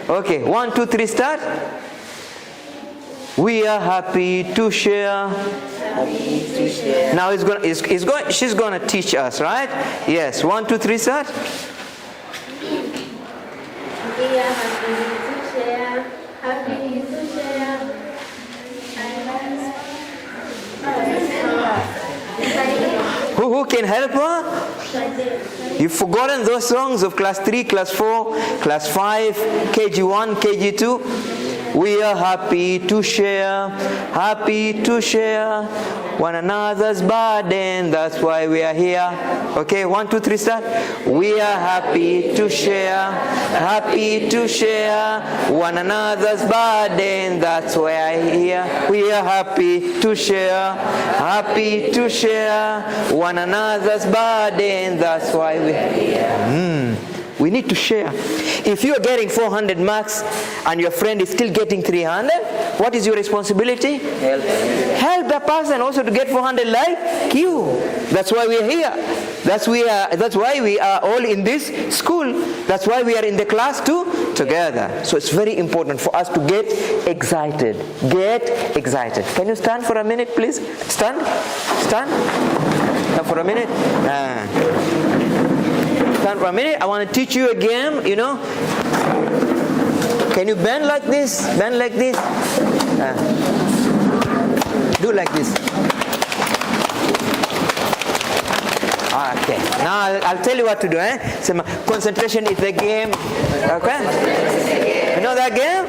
Okay. 1, 2, 3, start. We are happy to share. Now she's gonna teach us, right? Yes. 1, 2, 3, start. We are happy to share. Happy to share. Who can help her? You've forgotten those songs of class 3, class 4, class 5, KG1, KG2. We are happy to share one another's burden. That's why we are here. Okay, 1, 2, 3, start. We are happy to share one another's burden. That's why I am here. We are happy to share one another's burden. That's why we are here. We need to share. If you are getting 400 marks and your friend is still getting 300, what is your responsibility? Help that person also to get 400 like you. That's why we are here. That's why we are all in this school. That's why we are in the class too together. So it's very important for us to get excited. Can you stand for a minute, please? Stand for a minute. Stand for a minute. I want to teach you a game, Can you bend like this? Do like this. Okay. Now I'll tell you what to do. Concentration is the game. Okay? You know that game?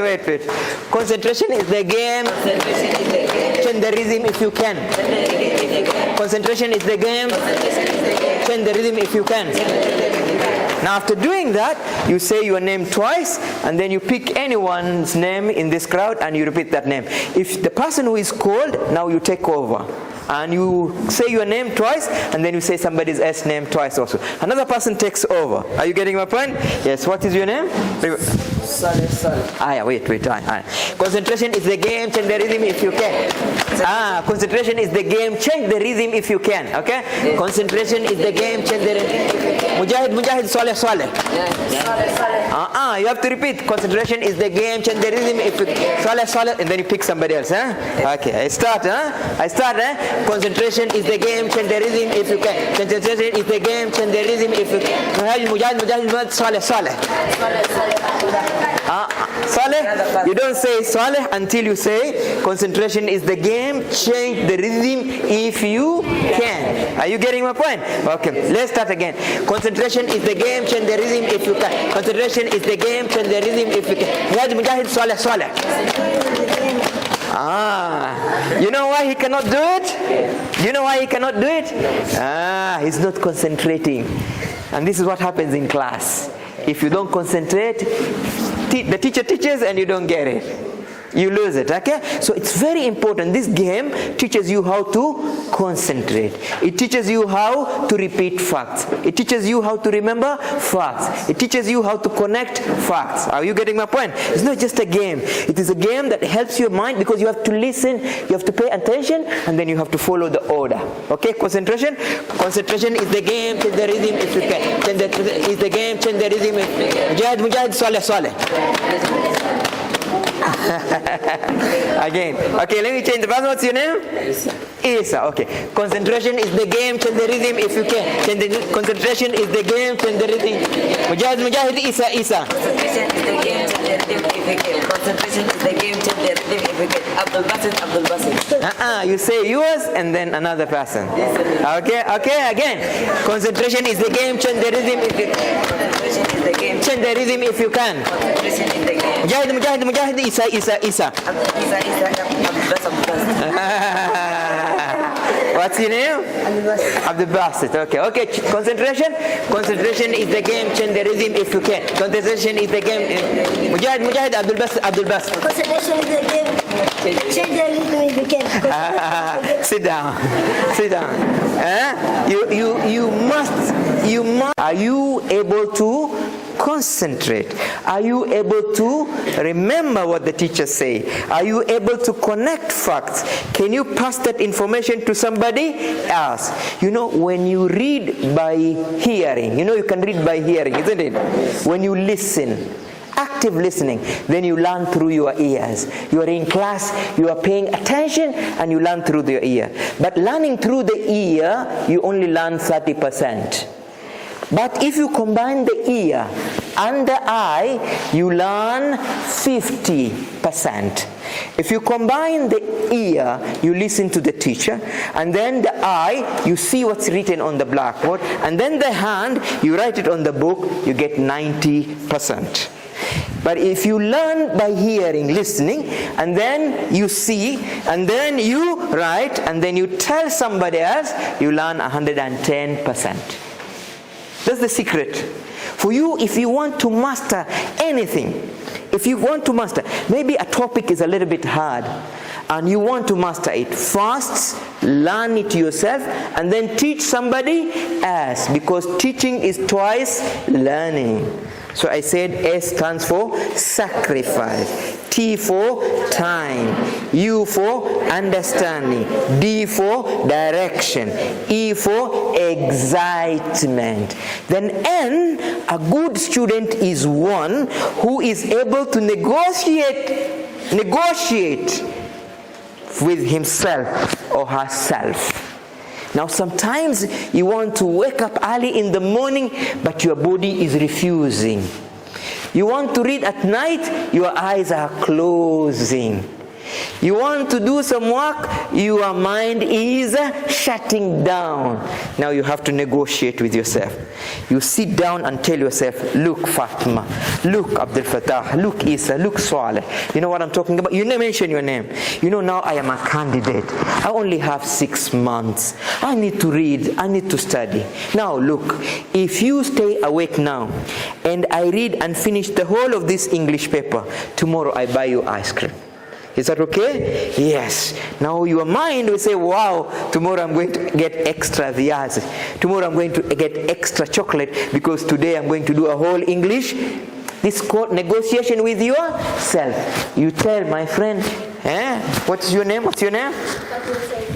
Wait. Concentration is the game. Change the rhythm if you can. Concentration is the game. Change the rhythm if you can. Now after doing that, you say your name twice and then you pick anyone's name in this crowd and you repeat that name. If the person who is called, now you take over. And you say your name twice and then you say somebody else's name twice also. Another person takes over. Are you getting my point? Yes. What is your name? Saleh. Wait. Concentration is the game. Change the rhythm if you can. Concentration is the game. Change the rhythm if you can. Okay? Concentration is the game. Change the rhythm. Mujahid, Saleh. You have to repeat. Concentration is the game. Change the rhythm if you Saleh, and then you pick somebody else. Okay. I start. Concentration is the game. Change the rhythm if you can. Concentration is the game. Change the rhythm if you can. Mujahid, Saleh. Saleh, you don't say Saleh until you say concentration is the game, change the rhythm if you can. Are you getting my point? Okay, let's start again. Concentration is the game, change the rhythm if you can. Concentration is the game, change the rhythm if you can. Mujahid, Saleh, Saleh. You know why he cannot do it? You know why he cannot do it? He's not concentrating. And this is what happens in class. If you don't concentrate, the teacher teaches and you don't get it. You lose it, okay? So it's very important. This game teaches you how to concentrate. It teaches you how to repeat facts. It teaches you how to remember facts. It teaches you how to connect facts. Are you getting my point? It's not just a game. It is a game that helps your mind because you have to listen, you have to pay attention, and then you have to follow the order. Okay, concentration? Concentration is the game, change the rhythm if you can. Is the game, change the rhythm if you can. Mujahid, Saleh, Saleh. Again. Okay, let me change the first. What's your name? Isa. Okay. Concentration is the game, change the rhythm if you can. Concentration is the game, change the rhythm. Mujahid, Isa. Concentration is the game, change the rhythm if you can. Concentration is the game, change the rhythm if you can. Abdul Basit. You say yours and then another person. Okay, again. Concentration is the game, change the rhythm if you can. Concentration is the game, change the rhythm if you can. Concentration is the game. Mujahid, Isa. What's your name? Abdul Basit. Okay. Concentration is the game, change the rhythm if you can. Concentration is the game. Mujahid, Abdul Basit. Concentration is the game, change the rhythm if you can. Sit down. You must. Are you able to concentrate? Are you able to remember what the teachers say? Are you able to connect facts? Can you pass that information to somebody else? You know, when you read by hearing, you can read by hearing, isn't it? When you listen, active listening, then you learn through your ears. You are in class, you are paying attention, and you learn through your ear. But learning through the ear, you only learn 30%. But if you combine the ear and the eye, you learn 50%. If you combine the ear, you listen to the teacher, and then the eye, you see what's written on the blackboard, and then the hand, you write it on the book, you get 90%. But if you learn by hearing, listening, and then you see, and then you write, and then you tell somebody else, you learn 110%. That's the secret. For you, if you want to master anything, maybe a topic is a little bit hard, and you want to master it, first learn it yourself, and then teach somebody else, because teaching is twice learning. So I said S stands for sacrifice, T for time, U for understanding, D for direction, E for excitement. Then N, a good student is one who is able to negotiate with himself or herself. Now sometimes you want to wake up early in the morning, but your body is refusing. You want to read at night, your eyes are closing. You want to do some work, your mind is shutting down. Now you have to negotiate with yourself. You sit down and tell yourself, look Fatima, look Abdul Fattah, look Isa, look Saleh. You know what I'm talking about? You mention your name. Now I am a candidate. I only have 6 months. I need to read, I need to study. Now look, if you stay awake now and I read and finish the whole of this English paper, tomorrow I buy you ice cream. Is that okay? Yes. Now your mind will say, wow, tomorrow I'm going to get extra viazi. Tomorrow I'm going to get extra chocolate because today I'm going to do a whole English. This is called negotiation with yourself. You tell my friend, what's your name?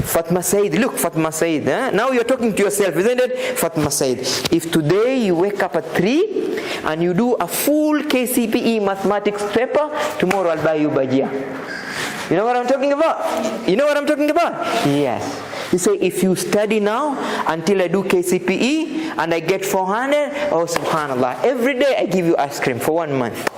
Fatma Said. Look, Fatma Said. Now you're talking to yourself, isn't it? Fatma Said. If today you wake up at 3 and you do a full Kcpe mathematics paper, tomorrow I'll buy you bhajia. You know what I'm talking about? Yes. You say, if you study now until I do Kcpe and I get 400, oh subhanallah, every day I give you ice cream for 1 month.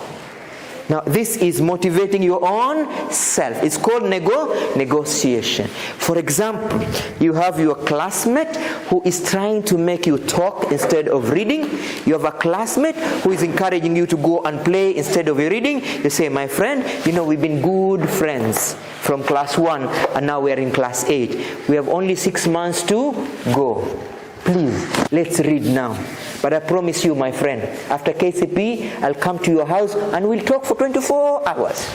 Now this is motivating your own self. It's called negotiation. For example, you have your classmate who is trying to make you talk instead of reading. You have a classmate who is encouraging you to go and play instead of reading. You say, my friend, you know, we've been good friends from class 1 and now we are in class 8. We have only 6 months to go. Please, let's read now. But I promise you, my friend, after Kcpe, I'll come to your house and we'll talk for 24 hours.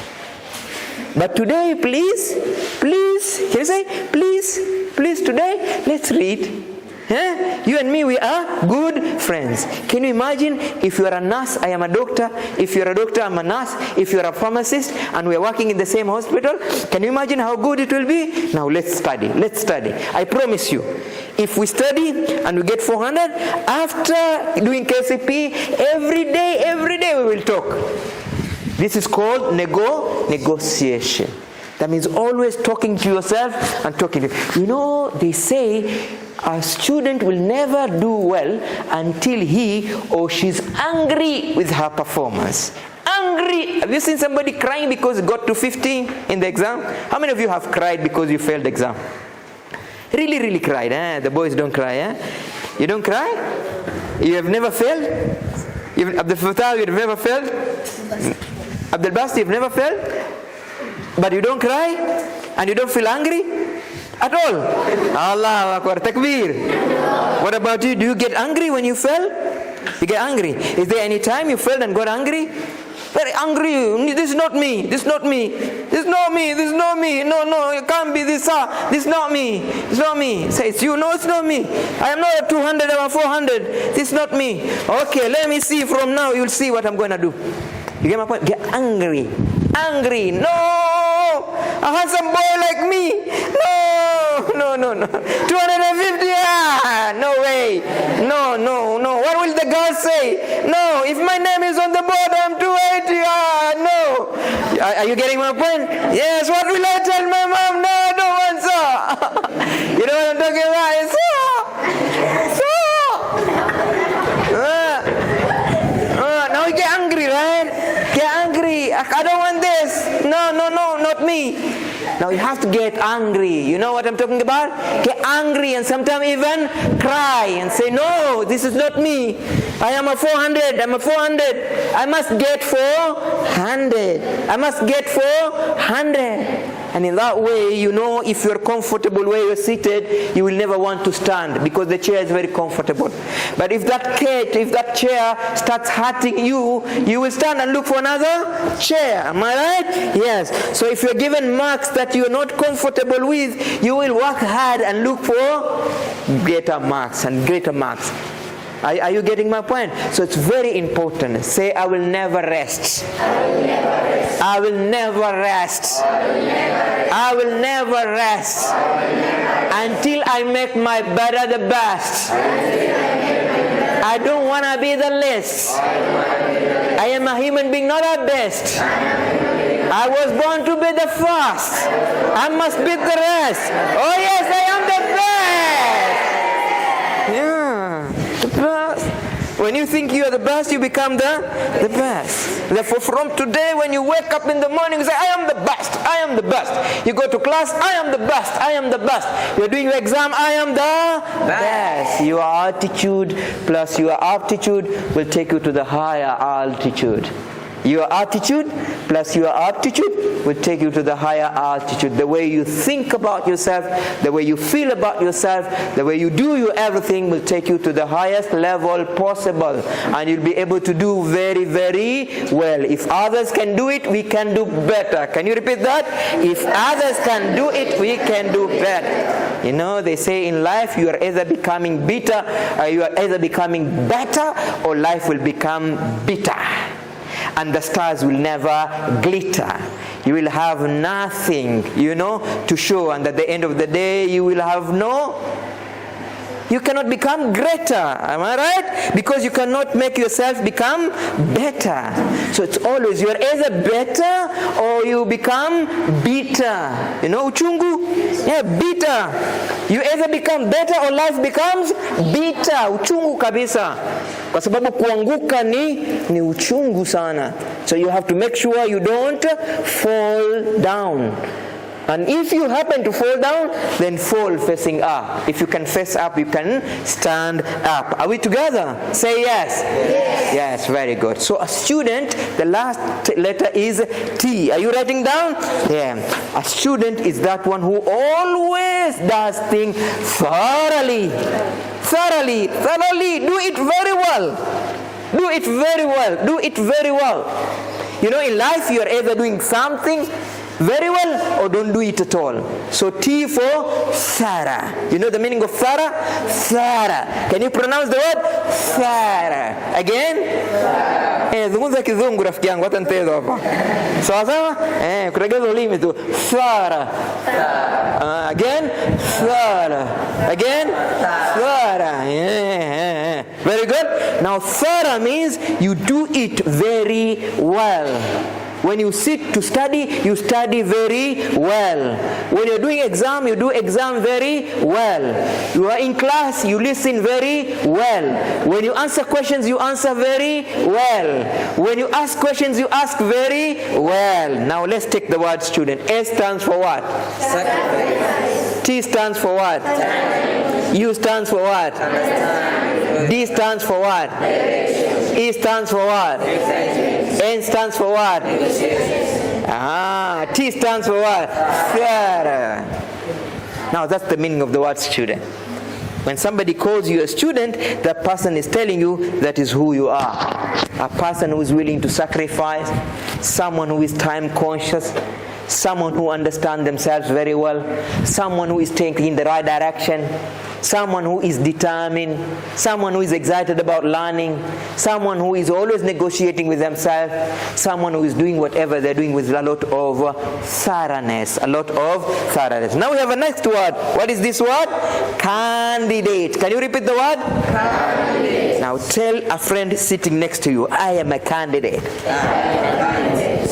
But today, please, can you say, please today, let's read. You and me, we are good friends. Can you imagine if you are a nurse, I am a doctor. If you are a doctor, I'm a nurse. If you are a pharmacist and we are working in the same hospital, can you imagine how good it will be? Now let's study. I promise you, if we study and we get 400, after doing Kcpe, every day we will talk. This is called negotiation. That means always talking to yourself and talking to you. know, they say a student will never do well until he or she's angry with her performance. Angry. Have you seen somebody crying because he got to 50 in the exam? How many of you have cried because you failed the exam? Really cried. The boys don't cry. You don't cry? You have never failed? Abdul Fattah, you've never failed? Abdul Basti, you've never failed? But you don't cry? And you don't feel angry? At all? Allah Akbar, Takbir. What about you? Do you get angry when you fail? You get angry. Is there any time you failed and got angry? Very angry. This is not me. This is not me. This is not me. This is not me. No, it can't be this. This is not me. It's not me. Say it's you. No, it's not me. I am not a 200. I'm a 400. This is not me. Okay, let me see. From now, you'll see what I'm going to do. You get my point? Get angry. Angry. No, a handsome boy like me. No. 250. No way. No. What will the girls say? No. If my name is on the board, I'm 280. No. Are you getting my point? Yes. What will I tell my mom? No, I don't want so. You know what I'm talking about? Now you get angry, right? Get angry. I don't want this. No, not me. Now you have to get angry. You know what I'm talking about? Get angry and sometimes even cry and say, no, this is not me. I am a 400. I'm a 400. I must get 400. I must get 400. And in that way, you know, if you're comfortable where you're seated, you will never want to stand because the chair is very comfortable. But if that chair starts hurting you, you will stand and look for another chair. Am I right? Yes. So if you're given marks that you're not comfortable with, you will work hard and look for greater marks and greater marks. Are you getting my point? So it's very important. Say, I will never rest. I will never rest. I will never rest until I make my better the best. I don't want to be the least. I am a human being, not a best. I was born to be the first. I must beat the rest. Oh yes, I am the best. Yeah. When you think you are the best, you become the best. Therefore, from today, when you wake up in the morning, you say, I am the best. I am the best. You go to class, I am the best. I am the best. You're doing your exam, I am the best. Your attitude plus your aptitude will take you to the higher altitude. Your attitude plus your aptitude will take you to the higher altitude. The way you think about yourself, the way you feel about yourself, the way you do your everything will take you to the highest level possible. And you'll be able to do very, very well. If others can do it, we can do better. Can you repeat that? If others can do it, we can do better. You know, they say in life, you are either becoming bitter, or you are either becoming better, or life will become bitter. And the stars will never glitter. You will have nothing, you know, to show. And at the end of the day, you will have you cannot become greater. Am I right? Because you cannot make yourself become better. So it's always, you are either better or you become bitter. You know, uchungu? Yeah, bitter. You either become better or life becomes bitter. Uchungu kabisa. Kwa sababu kuanguka ni uchungu sana. So you have to make sure you don't fall down. And if you happen to fall down, then fall facing up. If you can face up, you can stand up. Are we together? Say yes. Yes. Yes, very good. So a student, the last letter is T. Are you writing down? Yeah. A student is that one who always does things thoroughly. Thoroughly. Thoroughly. Do it very well. Do it very well. Do it very well. You know, in life, you are either doing something very well or don't do it at all. So T for thorough. You know the meaning of thorough? Thorough. Can you pronounce the word? Thorough. Again? Zungumza kizungu rafiki yangu hata nitezo hapa. Sawa sawa? Kuregeza ulimi tu. Thorough. Again? Thorough. Again? Thorough. Yeah. Very good. Now thorough means you do it very well. When you sit to study, you study very well. When you're doing exam, you do exam very well. You are in class, you listen very well. When you answer questions, you answer very well. When you ask questions, you ask very well. Now let's take the word student. S stands for what? Sacrifice. T stands for what? Time. U stands for what? Time. D stands for what? Direction. E stands for what? N stands for what? T stands for what? Theater. Now that's the meaning of the word student. When somebody calls you a student, that person is telling you that is who you are. A person who is willing to sacrifice, someone who is time conscious, someone who understands themselves very well, someone who is taking in the right direction, someone who is determined, someone who is excited about learning, someone who is always negotiating with themselves, someone who is doing whatever they're doing with a lot of thoroughness, a lot of thoroughness. Now we have a next word. What is this word? Candidate. Can you repeat the word? Candidate. Now tell a friend sitting next to you, I am a candidate.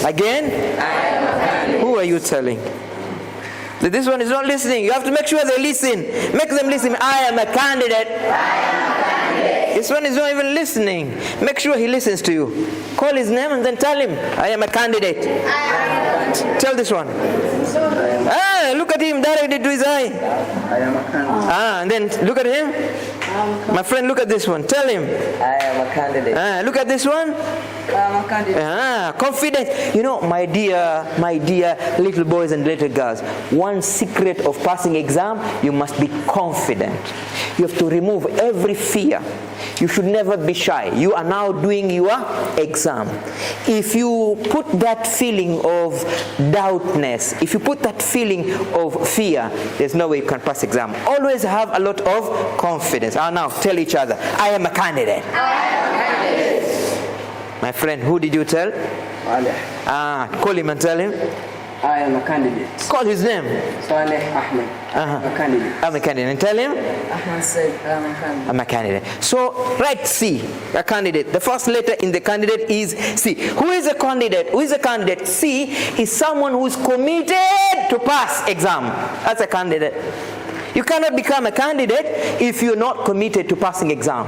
Again? I am a candidate. Who are you telling? This one is not listening. You have to make sure they listen. Make them listen. I am a candidate. I am a candidate. This one is not even listening. Make sure he listens to you. Call his name and then tell him, I am a candidate. I am a candidate. Tell this one. Look at him directly to his eye. I am a candidate. And then look at him. My friend, look at this one. Tell him. I am a candidate. Look at this one. I am a candidate. Confidence. You know, my dear little boys and little girls, one secret of passing exam, you must be confident. You have to remove every fear. You should never be shy. You are now doing your exam. If you put that feeling of doubtness, if you put that feeling of fear, there's no way you can pass exam. Always have a lot of confidence. Now tell each other, I am a candidate. I am a candidate. My friend, who did you tell? Call him and tell him. I am a candidate. Call his name. Saleh Ahmed. I'm a candidate. I'm a candidate. And tell him. Ahmed said, I'm a candidate. I'm a candidate. So write C, a candidate. The first letter in the candidate is C. Who is a candidate? Who is a candidate? C is someone who is committed to pass exam. That's a candidate. You cannot become a candidate if you're not committed to passing exam.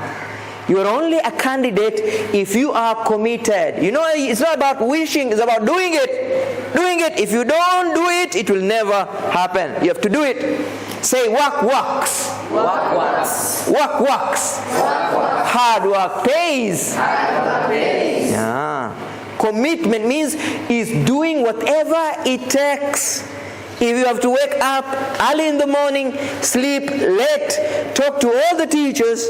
You are only a candidate if you are committed. You know, it's not about wishing, it's about doing it. Doing it. If you don't do it, it will never happen. You have to do it. Say work works. Work works. Work works. Hard work pays. Hard work pays. Yeah. Commitment means is doing whatever it takes. If you have to wake up early in the morning, sleep late, talk to all the teachers,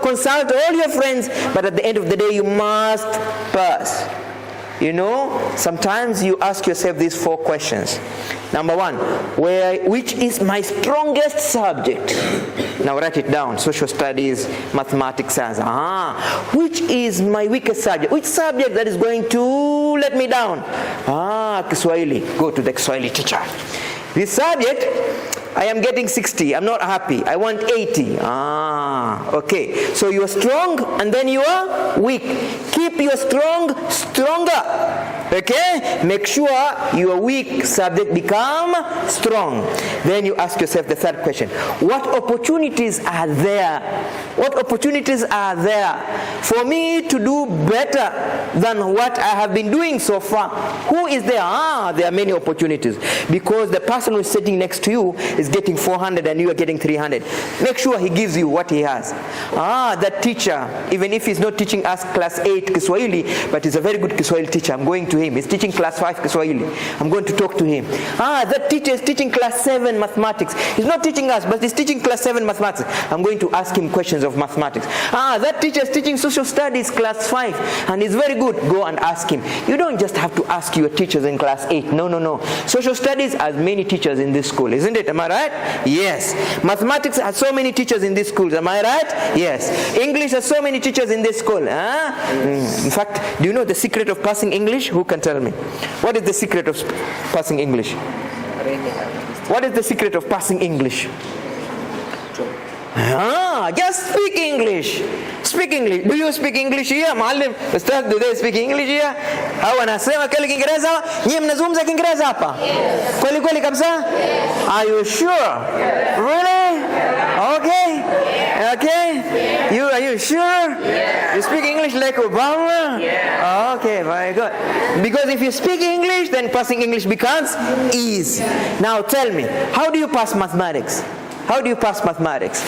consult all your friends, but at the end of the day you must pass. Sometimes you ask yourself these 4 questions. Number 1, which is my strongest subject? Now write it down. Social studies, mathematics, science. Which is my weakest subject? Which subject that is going to let me down? Kiswahili. Go to the Kiswahili teacher. This subject, I am getting 60. I'm not happy. I want 80. Okay. So you are strong and then you are weak. Keep your strong stronger. Okay? Make sure your weak subject become strong. Then you ask yourself the third question. What opportunities are there? What opportunities are there for me to do better than what I have been doing so far? Who is there? There are many opportunities. Because the person who is sitting next to you is getting 400 and you are getting 300. Make sure he gives you what he has. That teacher, even if he's not teaching us class 8 Kiswahili, but he's a very good Kiswahili teacher, I'm going to him. He's teaching class 5 Kiswahili. I'm going to talk to him. That teacher is teaching class 7 mathematics. He's not teaching us, but he's teaching class 7 mathematics. I'm going to ask him questions of mathematics. That teacher is teaching social studies class 5 and he's very good. Go and ask him. You don't just have to ask your teachers in class 8. No. Social studies has many teachers in this school, isn't it? Am I right? Yes. Mathematics has so many teachers in this school. Am I right? Yes. English has so many teachers in this school. In fact, do you know the secret of passing English? Who can tell me? What is the secret of passing English? What is the secret of passing English? Just speak English. Speak English. Do you speak English here? Maalim, Ustaz, do they speak English here? Au wanasema kile Kiingereza? Nyinyi mnazungumza Kiingereza hapa? Kweli kweli kabisa? Are you sure? Really? Okay. Are you sure? You speak English like Obama? Okay, very good. Because if you speak English, then passing English becomes easy. Now tell me, how do you pass mathematics? How do you pass mathematics?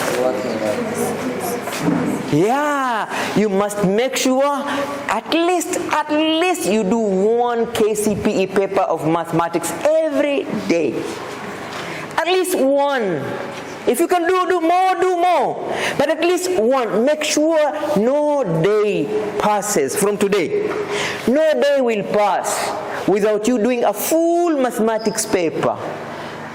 Yeah, you must make sure at least you do one Kcpe paper of mathematics every day. At least one. If you can do more. But at least one. Make sure no day passes from today. No day will pass without you doing a full mathematics paper.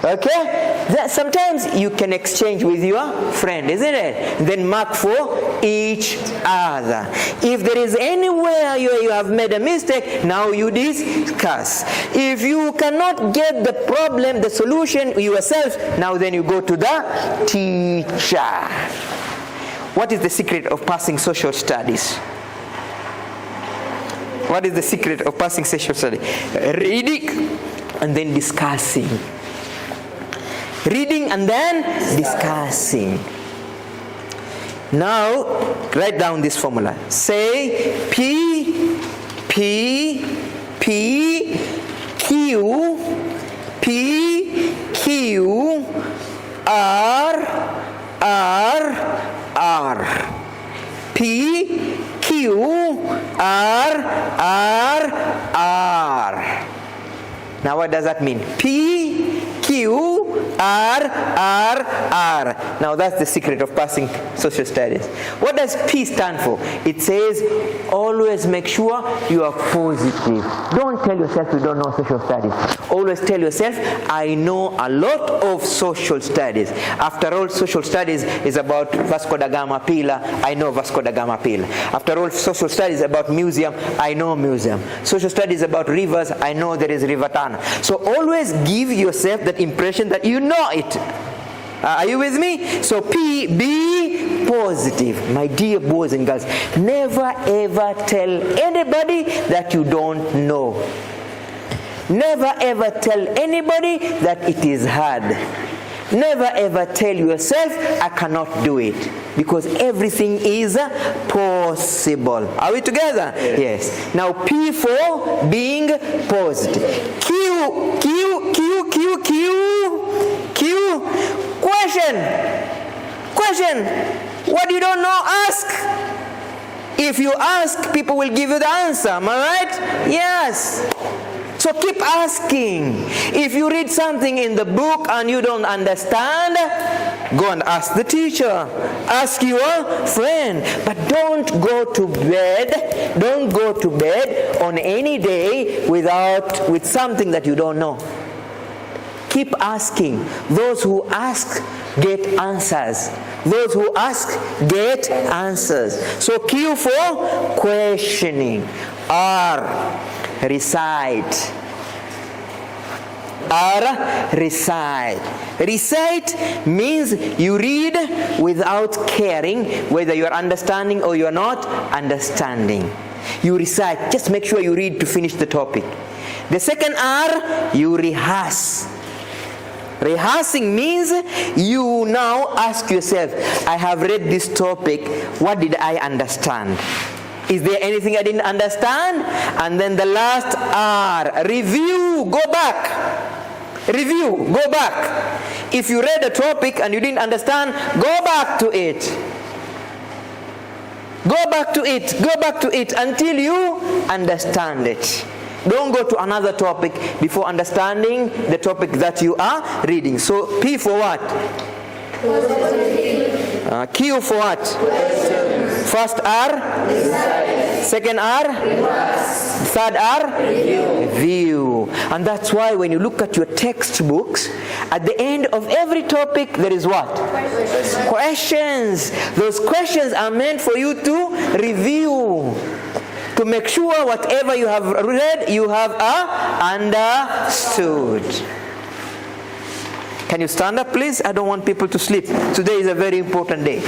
Okay? Sometimes you can exchange with your friend, isn't it? Then mark for each other. If there is anywhere you have made a mistake, now you discuss. If you cannot get the problem, the solution yourself, now then you go to the teacher. What is the secret of passing social studies? What is the secret of passing social studies? Reading and then discussing. Reading and then discussing. Now, write down this formula. Say P, Q, R. P, Q, R. Now what does that mean? P, Q, R. Now that's the secret of passing social studies. What does P stand for? It says always make sure you are positive. Don't tell yourself you don't know social studies. Always tell yourself, I know a lot of social studies. After all, social studies is about Vasco da Gama Pillar. I know Vasco da Gama Pillar. After all, social studies about museum. I know museum. Social studies about rivers. I know there is River Tana. So always give yourself that impression that you know it. Are you with me? So P, be positive. My dear boys and girls, never ever tell anybody that you don't know. Never ever tell anybody that it is hard. Never ever tell yourself, I cannot do it. Because everything is possible. Are we together? Yes. Now P for being positive. Q. Question. What you don't know, ask. If you ask, people will give you the answer. Am I right? Yes. So keep asking. If you read something in the book and you don't understand, go and ask the teacher. Ask your friend. But don't go to bed. Don't go to bed on any day with something that you don't know. Keep asking. Those who ask get answers. Those who ask get answers. So Q for questioning. R, recite. Recite. Recite means you read without caring whether you are understanding or you are not understanding. You recite. Just make sure you read to finish the topic. The second R, you rehearse. Rehearsing means you now ask yourself, I have read this topic, what did I understand? Is there anything I didn't understand? And then the last R, review, go back. Review, go back. If you read a topic and you didn't understand, go back to it. Go back to it, go back to it until you understand it. Don't go to another topic before understanding the topic that you are reading. So P for what? Q for what? First R? Second R? Third R? Review. And that's why when you look at your textbooks, at the end of every topic there is what? Questions. Those questions are meant for you to review, to make sure whatever you have read, you have understood. Can you stand up, please? I don't want people to sleep. Today is a very important day.